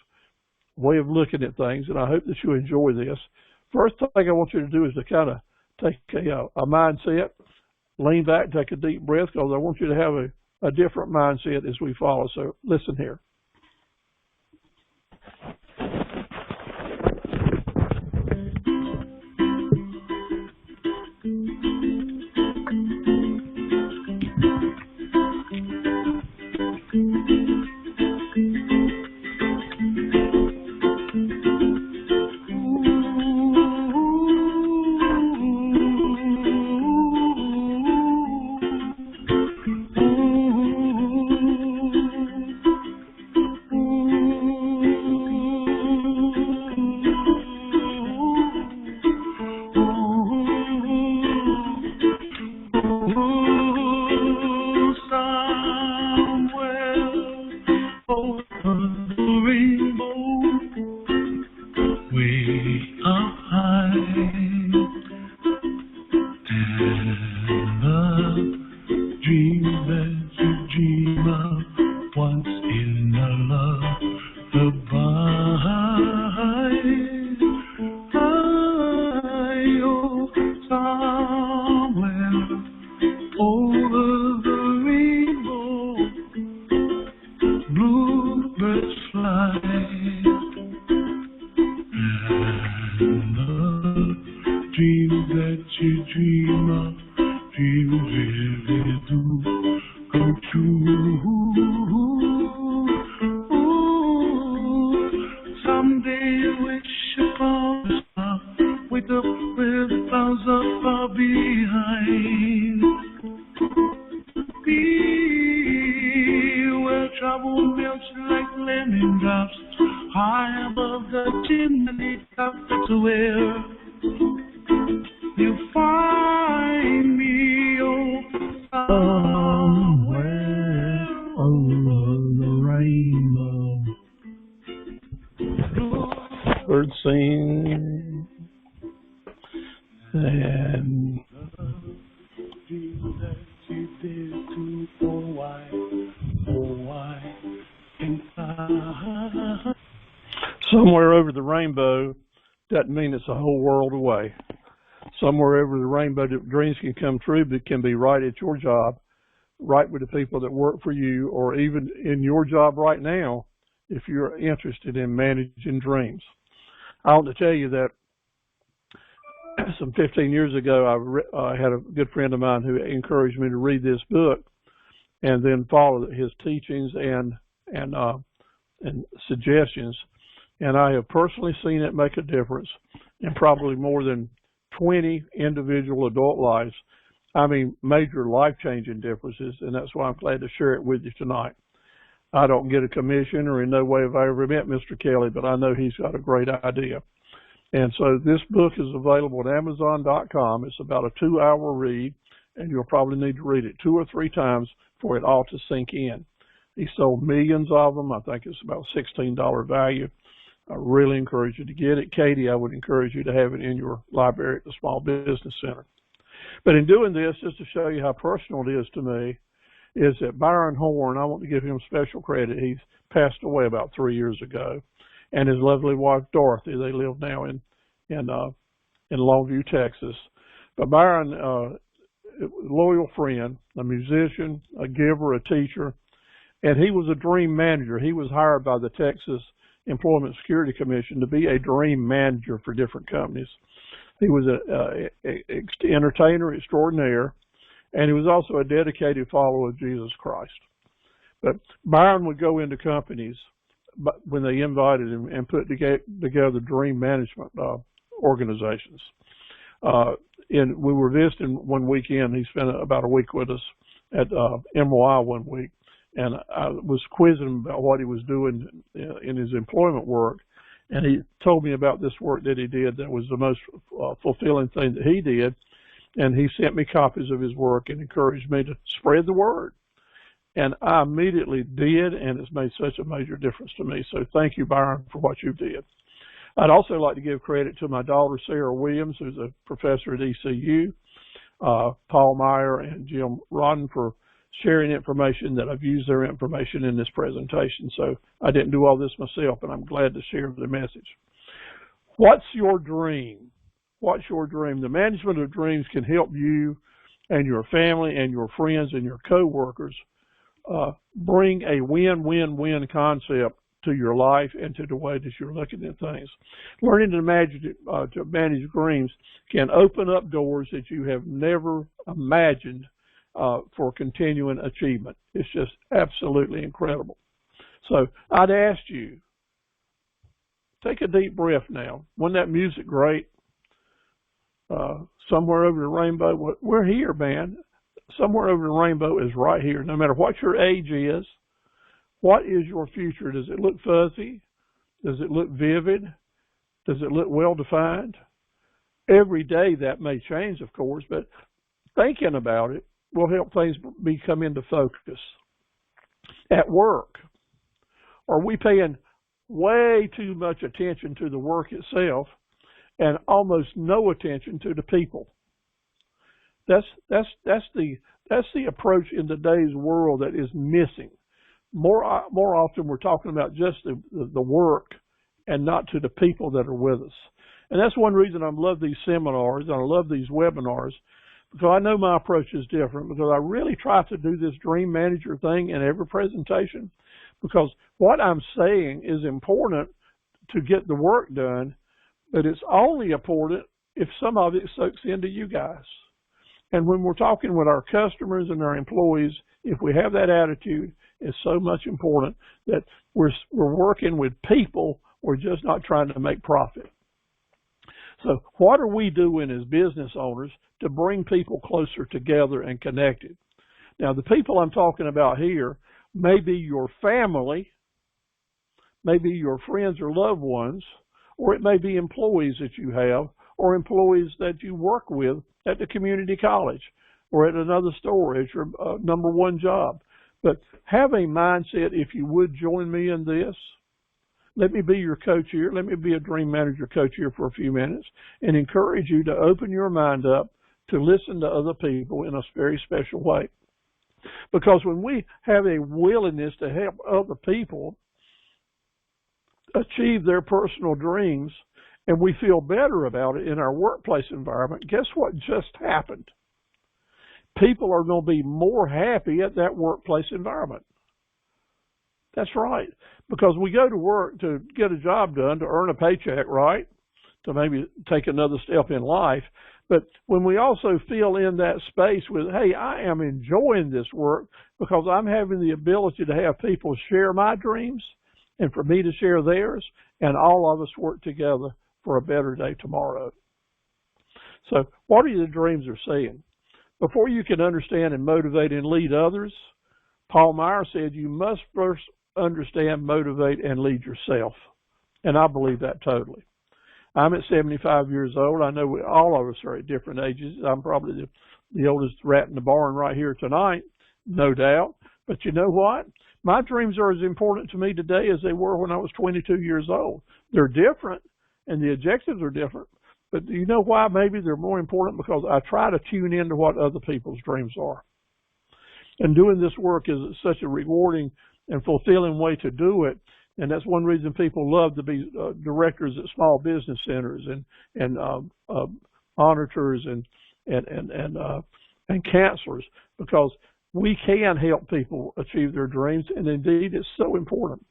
way of looking at things, and I hope that you enjoy this. First thing I want you to do is to kind of take a mindset, lean back, take a deep breath, because I want you to have a different mindset as we follow. So listen here. Birds sing, and somewhere over the rainbow doesn't mean it's a whole world away. Somewhere over the rainbow, dreams can come true, but can be right at your job, right with the people that work for you, or even in your job right now, if you're interested in managing dreams. I want to tell you that some 15 years ago, I had a good friend of mine who encouraged me to read this book and then follow his teachings and and suggestions, and I have personally seen it make a difference in probably more than 20 individual adult lives. I mean, major life-changing differences, and that's why I'm glad to share it with you tonight. I don't get a commission, or in no way have I ever met Mr. Kelly, but I know he's got a great idea. And so this book is available at Amazon.com. It's about a 2-hour read, and you'll probably need to read it 2 or 3 times for it all to sink in. He sold millions of them. I think it's about $16 value. I really encourage you to get it. Katie, I would encourage you to have it in your library at the Small Business Center. But in doing this, just to show you how personal it is to me, is that Byron Horn, I want to give him special credit. He's passed away about 3 years ago. And his lovely wife, Dorothy, they live now in Longview, Texas. But Byron, a loyal friend, a musician, a giver, a teacher, and he was a dream manager. He was hired by the Texas Employment Security Commission to be a dream manager for different companies. He was an entertainer extraordinaire, and he was also a dedicated follower of Jesus Christ. But Byron would go into companies when they invited him and put together dream management organizations. And we were visiting one weekend. He spent about a week with us at MOI one week, and I was quizzing him about what he was doing in his employment work. And he told me about this work that he did that was the most fulfilling thing that he did. And he sent me copies of his work and encouraged me to spread the word. And I immediately did, and it's made such a major difference to me. So thank you, Byron, for what you did. I'd also like to give credit to my daughter, Sarah Williams, who's a professor at ECU, Paul Meyer and Jim Rodden for sharing information that I've used their information in this presentation. So I didn't do all this myself, and I'm glad to share the message. What's your dream? What's your dream? The management of dreams can help you and your family and your friends and your coworkers bring a win-win-win concept to your life and to the way that you're looking at things. Learning to manage dreams can open up doors that you have never imagined for continuing achievement. It's just absolutely incredible. So I'd ask you, take a deep breath now. Wasn't that music great? Somewhere over the rainbow. We're here, man. Somewhere over the rainbow is right here. No matter what your age is, what is your future? Does it look fuzzy? Does it look vivid? Does it look well-defined? Every day that may change, of course, but thinking about it will help things come into focus. At work, are we paying way too much attention to the work itself and almost no attention to the people? That's the approach in today's world that is missing. More often we're talking about just the work and not to the people that are with us. And that's one reason I love these seminars and I love these webinars, because I know my approach is different, because I really try to do this dream manager thing in every presentation, because what I'm saying is important to get the work done, but it's only important if some of it soaks into you guys. And when we're talking with our customers and our employees, if we have that attitude, it's so much important that we're working with people. We're just not trying to make profit. So what are we doing as business owners to bring people closer together and connected? Now, the people I'm talking about here may be your family, maybe your friends or loved ones, or it may be employees that you have, or employees that you work with at the community college or at another store as your number one job. But have a mindset, if you would join me in this. Let me be your coach here. Let me be a dream manager coach here for a few minutes and encourage you to open your mind up to listen to other people in a very special way. Because when we have a willingness to help other people achieve their personal dreams, and we feel better about it in our workplace environment, guess what just happened? People are going to be more happy at that workplace environment. That's right. Because we go to work to get a job done, to earn a paycheck, right? To maybe take another step in life. But when we also feel in that space with, hey, I am enjoying this work because I'm having the ability to have people share my dreams, and for me to share theirs, and all of us work together for a better day tomorrow. So what are the dreams they're saying? Before you can understand and motivate and lead others, Paul Meyer said you must first understand, motivate, and lead yourself. And I believe that totally. I'm at 75 years old. I know all of us are at different ages. I'm probably the oldest rat in the barn right here tonight, no doubt. But you know what? My dreams are as important to me today as they were when I was 22 years old. They're different, and the objectives are different. But do you know why maybe they're more important? Because I try to tune into what other people's dreams are. And doing this work is such a rewarding and fulfilling way to do it. And that's one reason people love to be directors at small business centers and monitors and counselors, because we can help people achieve their dreams, and indeed it's so important.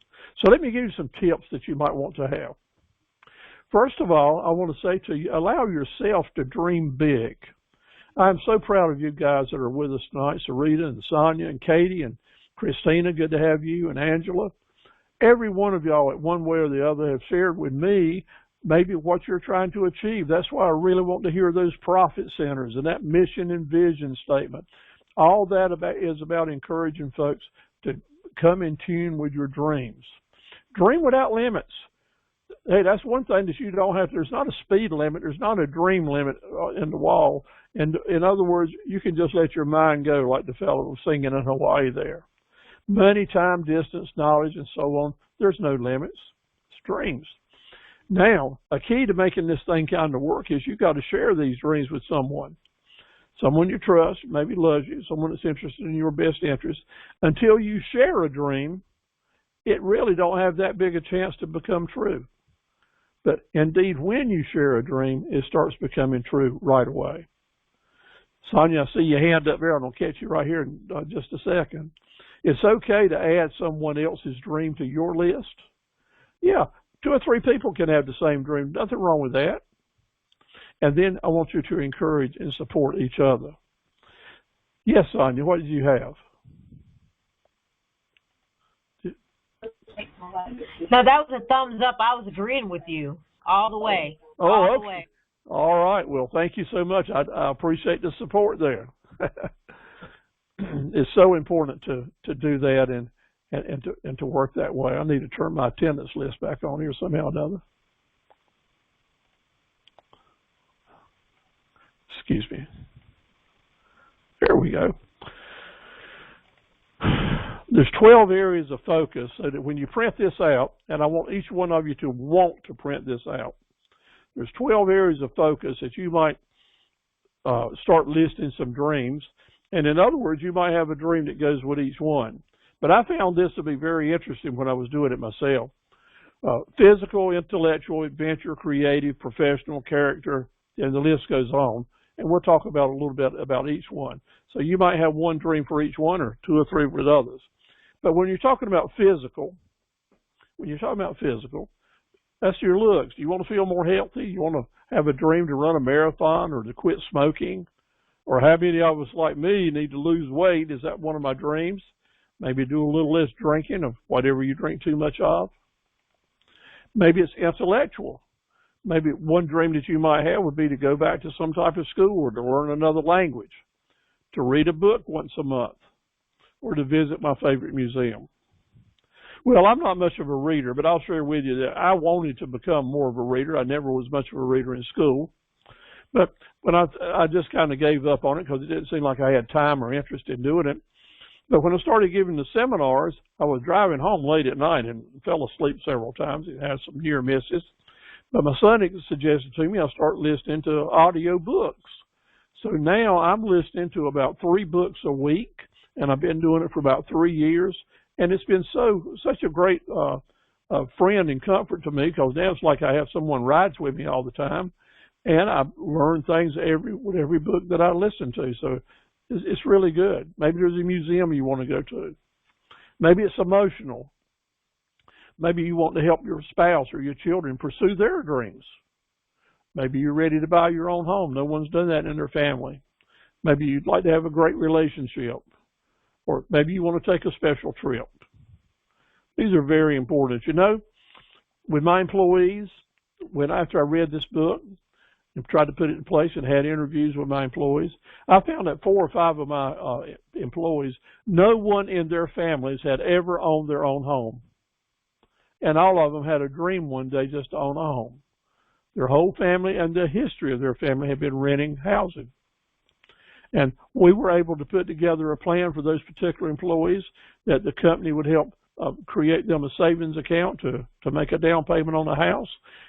So let me give you some tips that you might want to have. First of all, I want to say to you, allow yourself to dream big. I'm so proud of you guys that are with us tonight, Sarita and Sonia and Katie and Christina, good to have you, and Angela. Every one of y'all, at one way or the other, have shared with me maybe what you're trying to achieve. That's why I really want to hear those profit centers and that mission and vision statement. All that is about encouraging folks to come in tune with your dreams. Dream without limits. Hey, that's one thing that you don't have to, there's not a speed limit, there's not a dream limit in the wall. And in other words, you can just let your mind go like the fellow was singing in Hawaii there. Money, time, distance, knowledge, and so on, there's no limits. It's dreams. Now, a key to making this thing kind of work is you've got to share these dreams with someone. Someone you trust, maybe loves you, someone that's interested in your best interest. Until you share a dream, it really don't have that big a chance to become true. But indeed, when you share a dream, it starts becoming true right away. Sonia, I see your hand up there. I'm going to catch you right here in just a second. It's okay to add someone else's dream to your list. Yeah, 2 or 3 people can have the same dream. Nothing wrong with that. And then I want you to encourage and support each other. Yes, Sonia, what did you have? No, that was a thumbs up. I was agreeing with you all the way. All the way. All right. Well, thank you so much. I appreciate the support there. It's so important to do that and to work that way. I need to turn my attendance list back on here somehow or another. Excuse me. There we go. There's 12 areas of focus, so that when you print this out, and I want each one of you to want to print this out, there's 12 areas of focus that you might start listing some dreams. And in other words, you might have a dream that goes with each one. But I found this to be very interesting when I was doing it myself. Physical, intellectual, adventure, creative, professional, character, and the list goes on. And we'll talk about a little bit about each one. So you might have one dream for each one or 2 or 3 with others. But when you're talking about physical, that's your looks. Do you want to feel more healthy? You want to have a dream to run a marathon or to quit smoking? Or how many of us like me need to lose weight? Is that one of my dreams? Maybe do a little less drinking of whatever you drink too much of. Maybe it's intellectual. Maybe one dream that you might have would be to go back to some type of school or to learn another language, to read a book once a month, or to visit my favorite museum. Well, I'm not much of a reader, but I'll share with you that I wanted to become more of a reader. I never was much of a reader in school. But when I just kind of gave up on it because it didn't seem like I had time or interest in doing it. But when I started giving the seminars, I was driving home late at night and fell asleep several times. It had some near misses. But my son suggested to me I start listening to audio books. So now I'm listening to about 3 books a week, and I've been doing it for about 3 years. And it's been such a great friend and comfort to me, because now it's like I have someone rides with me all the time, and I learn things with every book that I listen to. So it's really good. Maybe there's a museum you want to go to. Maybe it's emotional. Maybe you want to help your spouse or your children pursue their dreams. Maybe you're ready to buy your own home. No one's done that in their family. Maybe you'd like to have a great relationship. Or maybe you want to take a special trip. These are very important. You know, with my employees, after I read this book and tried to put it in place and had interviews with my employees, I found that 4 or 5 of my employees, no one in their families had ever owned their own home. And all of them had a dream one day just to own a home. Their whole family and the history of their family had been renting housing. And we were able to put together a plan for those particular employees that the company would help create them a savings account to make a down payment on the house.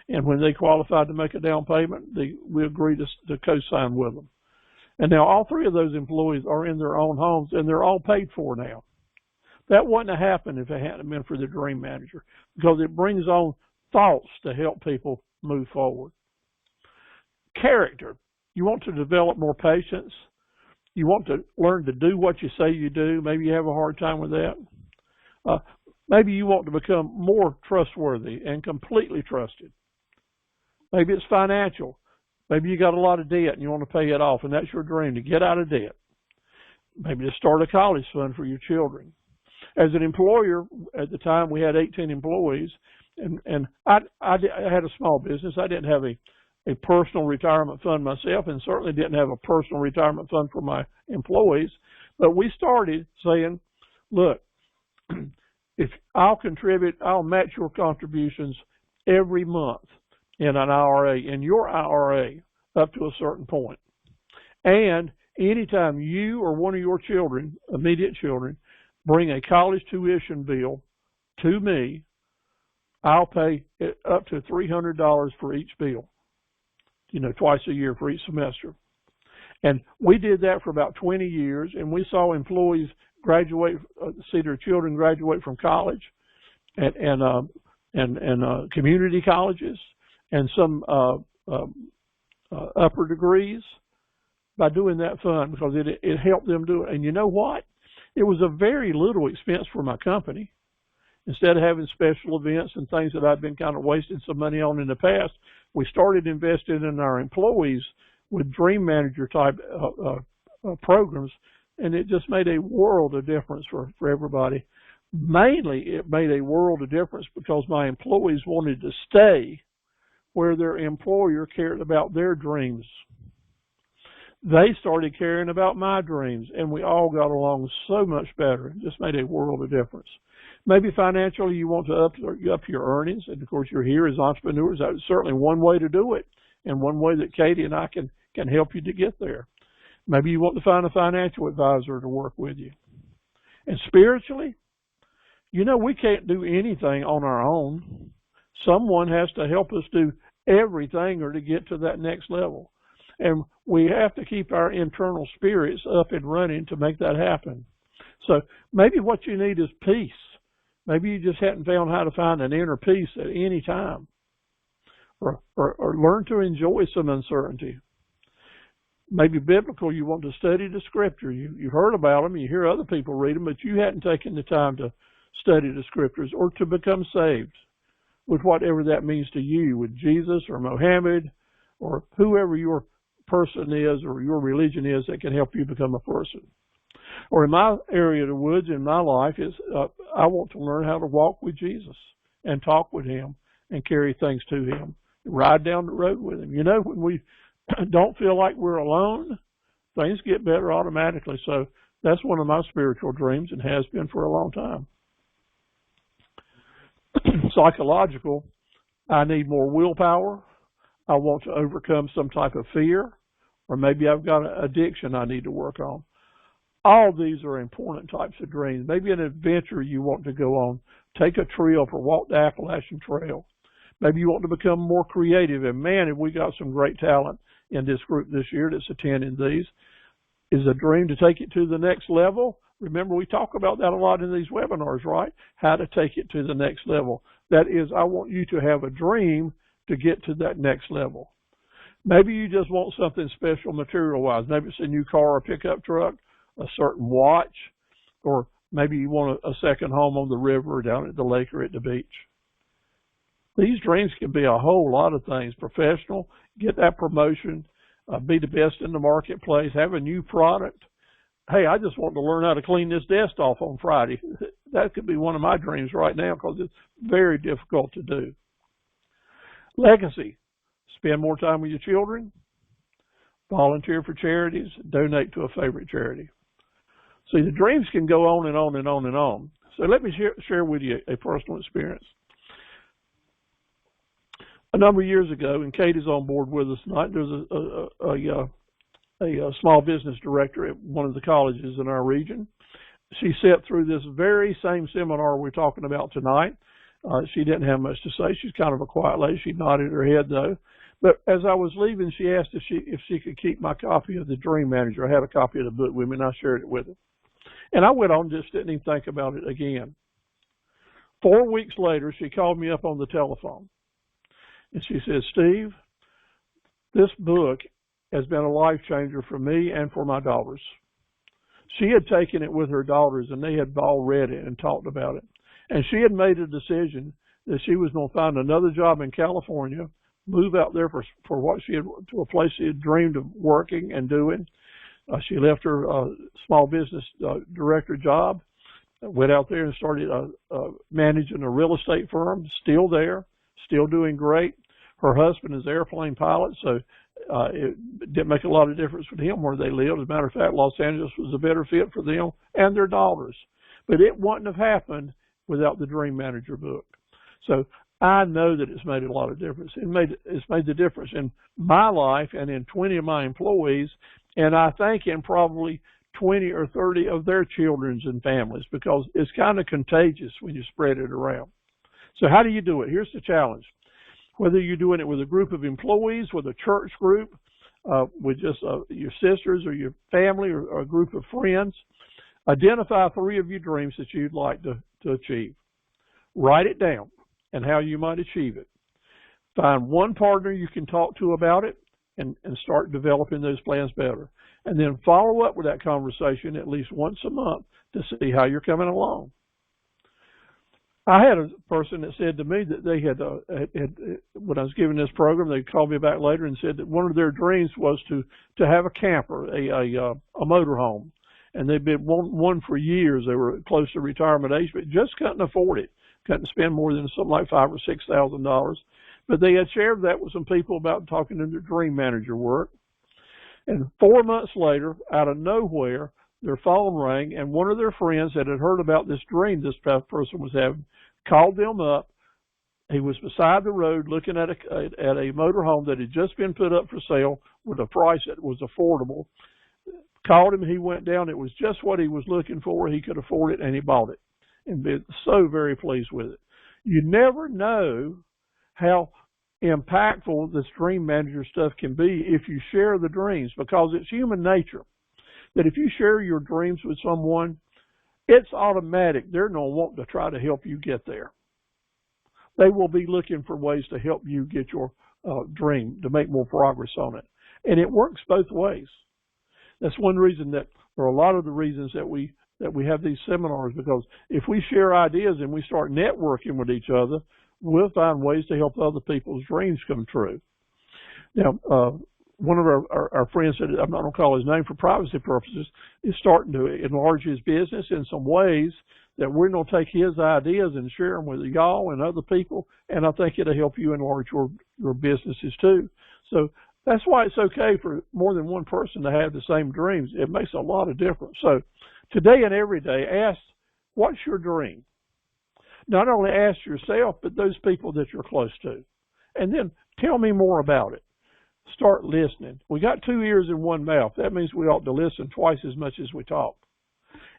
And when they qualified to make a down payment, we agreed to co-sign with them. And now all 3 of those employees are in their own homes, and they're all paid for now. That wouldn't have happened if it hadn't been for the Dream Manager, because it brings on thoughts to help people move forward. Character. You want to develop more patience. You want to learn to do what you say you do. Maybe you have a hard time with that. Maybe you want to become more trustworthy and completely trusted. Maybe it's financial. Maybe you got a lot of debt and you want to pay it off, and that's your dream, to get out of debt. Maybe to start a college fund for your children. As an employer, at the time we had 18 employees, and I had a small business. I didn't have a personal retirement fund myself, and certainly didn't have a personal retirement fund for my employees. But we started saying, look, if I'll contribute, I'll match your contributions every month in an IRA, in your IRA, up to a certain point. And anytime you or one of your children, immediate children, bring a college tuition bill to me, I'll pay up to $300 for each bill, twice a year for each semester. And we did that for about 20 years, and we saw employees see their children graduate from college and community colleges and some upper degrees by doing that fund, because it helped them do it. And you know what? It was a very little expense for my company. Instead of having special events and things that I'd been kind of wasting some money on in the past, we started investing in our employees with Dream Manager type programs, and it just made a world of difference for everybody. Mainly, it made a world of difference because my employees wanted to stay where their employer cared about their dreams. They started caring about my dreams, and we all got along so much better. It just made a world of difference. Maybe financially you want to up your earnings, and of course you're here as entrepreneurs. That's certainly one way to do it, and one way that Katie and I can help you to get there. Maybe you want to find a financial advisor to work with you. And spiritually, we can't do anything on our own. Someone has to help us do everything or to get to that next level. And we have to keep our internal spirits up and running to make that happen. So maybe what you need is peace. Maybe you just hadn't found how to find an inner peace at any time. Or learn to enjoy some uncertainty. Maybe biblical, you want to study the scripture. You've heard about them, you hear other people read them, but you hadn't taken the time to study the scriptures or to become saved with whatever that means to you, with Jesus or Mohammed or whoever your person is or your religion is that can help you become a person. Or in my area of the woods, in my life, I want to learn how to walk with Jesus and talk with him and carry things to him, ride down the road with him. When we don't feel like we're alone, things get better automatically. So that's one of my spiritual dreams and has been for a long time. Psychological, I need more willpower. I want to overcome some type of fear, or maybe I've got an addiction I need to work on. All these are important types of dreams. Maybe an adventure you want to go on. Take a trip or walk the Appalachian Trail. Maybe you want to become more creative. And man, have we got some great talent in this group this year that's attending these. Is a dream to take it to the next level. Remember, we talk about that a lot in these webinars, right? How to take it to the next level. That is, I want you to have a dream to get to that next level. Maybe you just want something special material-wise. Maybe it's a new car or pickup truck, a certain watch, or maybe you want a second home on the river or down at the lake or at the beach. These dreams can be a whole lot of things. Professional, get that promotion, be the best in the marketplace, have a new product. Hey, I just want to learn how to clean this desk off on Friday. that could be one of my dreams right now because it's very difficult to do. Legacy. Spend more time with your children. Volunteer for charities. Donate to a favorite charity. See, the dreams can go on and on and on and on. So let me share with you a personal experience. A number of years ago, and Katie's on board with us tonight, there's a small business director at one of the colleges in our region. She sat through this very same seminar we're talking about tonight. She didn't have much to say. She's kind of a quiet lady. She nodded her head, though. But as I was leaving, she asked if she could keep my copy of The Dream Manager. I had a copy of the book with me, and I shared it with her. And I went on, just didn't even think about it again. 4 weeks later, she called me up on the telephone. And she said, Steve, this book has been a life changer for me and for my daughters. She had taken it with her daughters, and they had all read it and talked about it. And she had made a decision that she was going to find another job in California, move out there for what she had, to a place she had dreamed of working and doing. She left her small business director job, went out there and started managing a real estate firm, still there, still doing great. Her husband is an airplane pilot, so it didn't make a lot of difference for him where they lived. As a matter of fact, Los Angeles was a better fit for them and their daughters. But it wouldn't have happened without the Dream Manager book. So I know that it's made a lot of difference. It's made the difference in my life and in 20 of my employees, and I think in probably 20 or 30 of their children's and families, because it's kind of contagious when you spread it around. So how do you do it? Here's the challenge. Whether you're doing it with a group of employees, with a church group, with just your sisters or your family or a group of friends, identify 3 of your dreams that you'd like to achieve. Write it down and how you might achieve it. Find one partner you can talk to about it and start developing those plans better. And then follow up with that conversation at least once a month to see how you're coming along. I had a person that said to me that they had when I was giving this program, they called me back later and said that one of their dreams was to have a camper, a motorhome. And they've been one for years. They were close to retirement age, but just couldn't afford it. Couldn't spend more than something like $5,000 or $6,000. But they had shared that with some people about talking to their Dream Manager work. And 4 months later, out of nowhere, their phone rang, and one of their friends that had heard about this dream this person was having called them up. He was beside the road looking at a motorhome that had just been put up for sale with a price that was affordable. Called him, he went down. It was just what he was looking for. He could afford it, and he bought it. And been so very pleased with it. You never know how impactful this Dream Manager stuff can be if you share the dreams, because it's human nature that if you share your dreams with someone, it's automatic. They're going to want to try to help you get there. They will be looking for ways to help you get your dream, to make more progress on it. And it works both ways. That's one reason that, or a lot of the reasons that we have these seminars, because if we share ideas and we start networking with each other, we'll find ways to help other people's dreams come true. Now, one of our friends said, I'm not going to call his name for privacy purposes, is starting to enlarge his business in some ways that we're going to take his ideas and share them with y'all and other people, and I think it'll help you enlarge your businesses too. So that's why it's okay for more than one person to have the same dreams. It makes a lot of difference. So today and every day, ask, what's your dream? Not only ask yourself, but those people that you're close to. And then tell me more about it. Start listening. We got 2 ears and 1 mouth. That means we ought to listen twice as much as we talk.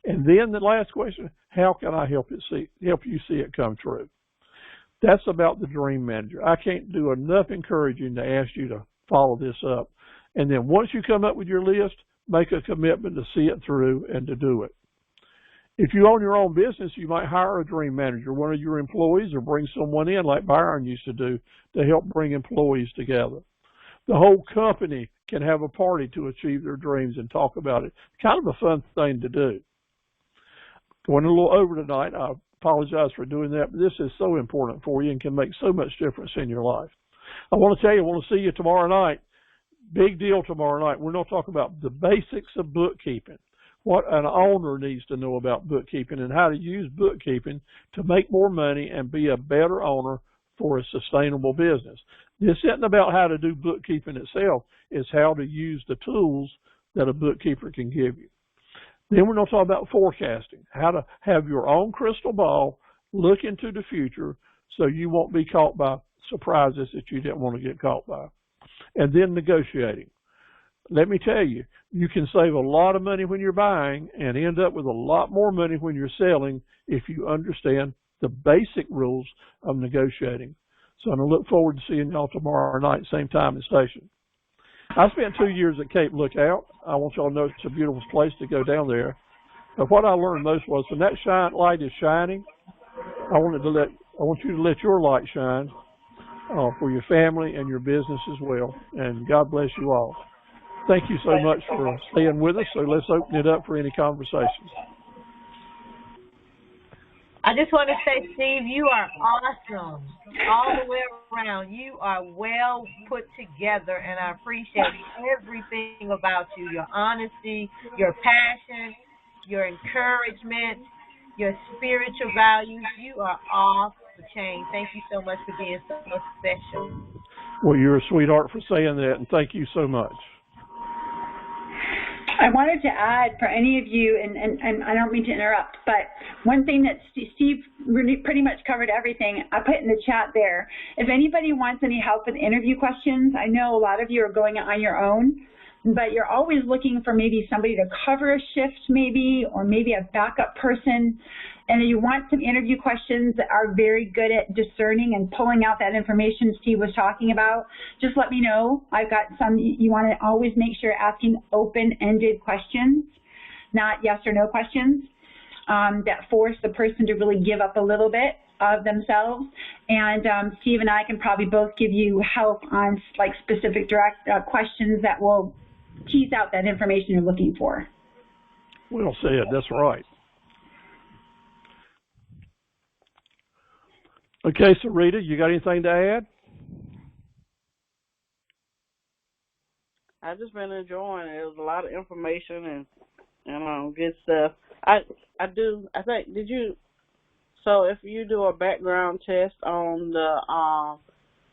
And then the last question, how can I help you see it come true? That's about the Dream Manager. I can't do enough encouraging to ask you to follow this up. And then once you come up with your list, make a commitment to see it through and to do it. If you own your own business, you might hire a Dream Manager, one of your employees, or bring someone in like Byron used to do to help bring employees together. The whole company can have a party to achieve their dreams and talk about it. Kind of a fun thing to do. Going a little over tonight, I apologize for doing that, but this is so important for you and can make so much difference in your life. I want to tell you, I want to see you tomorrow night. Big deal tomorrow night. We're going to talk about the basics of bookkeeping. what an owner needs to know about bookkeeping and how to use bookkeeping to make more money and be a better owner for a sustainable business. This isn't about how to do bookkeeping itself. It's how to use the tools that a bookkeeper can give you. Then we're going to talk about forecasting, how to have your own crystal ball, look into the future so you won't be caught by surprises that you didn't want to get caught by. And then negotiating. Let me tell you, you can save a lot of money when you're buying and end up with a lot more money when you're selling if you understand the basic rules of negotiating. So I'm going to look forward to seeing y'all tomorrow night, same time and station. I spent 2 years at Cape Lookout. I want y'all to know it's a beautiful place to go down there. But what I learned most was when that light is shining, I want you to let your light shine for your family and your business as well. And God bless you all. Thank you so much for staying with us. So let's open it up for any conversations. I just want to say, Steve, you are awesome all the way around. You are well put together, and I appreciate everything about you, your honesty, your passion, your encouragement, your spiritual values. You are off the chain. Thank you so much for being so special. Well, you're a sweetheart for saying that, and thank you so much. I wanted to add for any of you, and I don't mean to interrupt, but one thing that Steve really pretty much covered everything. I put in the chat there. If anybody wants any help with interview questions, I know a lot of you are going on your own, but you're always looking for maybe somebody to cover a shift maybe, or maybe a backup person. And if you want some interview questions that are very good at discerning and pulling out that information Steve was talking about, just let me know. I've got some. You want to always make sure you're asking open-ended questions, not yes or no questions, that force the person to really give up a little bit of themselves. And Steve and I can probably both give you help on like specific direct questions that will tease out that information you're looking for. Well said. That's right. Okay, so Rita, you got anything to add? I've just been enjoying it. It was a lot of information and good stuff. I think, so if you do a background test on the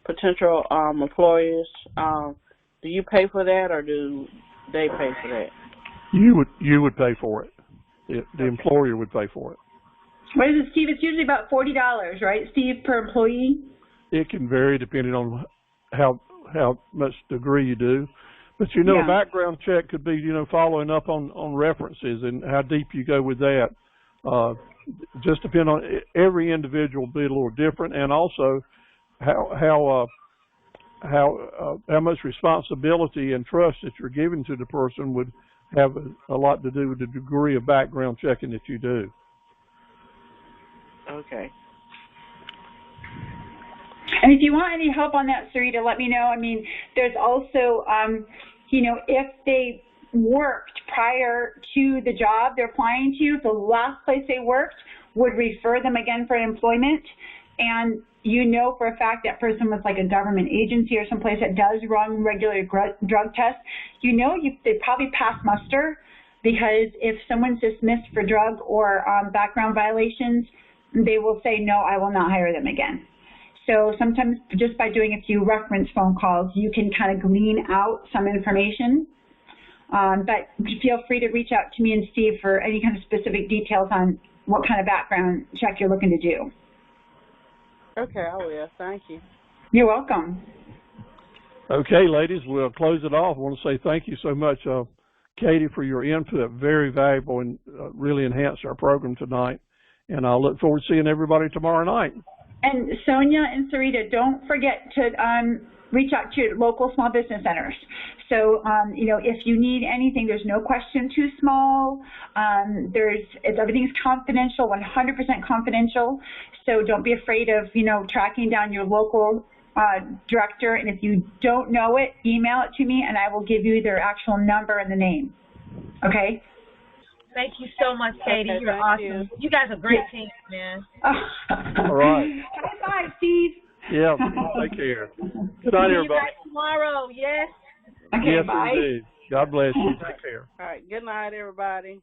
potential employers, do you pay for that or do they pay for that? You would pay for it. The employer would pay for it. What is it, Steve? It's usually about $40, right, Steve, per employee? It can vary depending on how much degree you do. But, a background check could be, following up on references and how deep you go with that. Just depend on every individual be a little different, and also how much responsibility and trust that you're giving to the person would have a lot to do with the degree of background checking that you do. Okay. And if you want any help on that, Sarita, let me know. I mean, there's also, if they worked prior to the job they're applying to, if the last place they worked would refer them again for employment, and for a fact that person was like a government agency or someplace that does run regular drug tests, they probably pass muster, because if someone's dismissed for drug or background violations, they will say, no, I will not hire them again. So sometimes just by doing a few reference phone calls, you can kind of glean out some information. But feel free to reach out to me and Steve for any kind of specific details on what kind of background check you're looking to do. Okay, I will. Thank you. You're welcome. Okay, ladies, we'll close it off. I want to say thank you so much, Katie, for your input. Very valuable and really enhanced our program tonight. And I'll look forward to seeing everybody tomorrow night. And Sonia and Sarita, don't forget to reach out to your local small business centers. So, if you need anything, there's no question too small. Everything's confidential, 100% confidential. So don't be afraid of, tracking down your local director. And if you don't know it, email it to me, and I will give you their actual number and the name. Okay? Thank you so much, Katie. Okay, you're awesome. You guys are a great team, man. All right. High five, Steve. Yeah, take care. Good night, everybody. See you guys tomorrow, yes? Okay, yes, bye. indeed. God bless you. Take care. All right. Good night, everybody.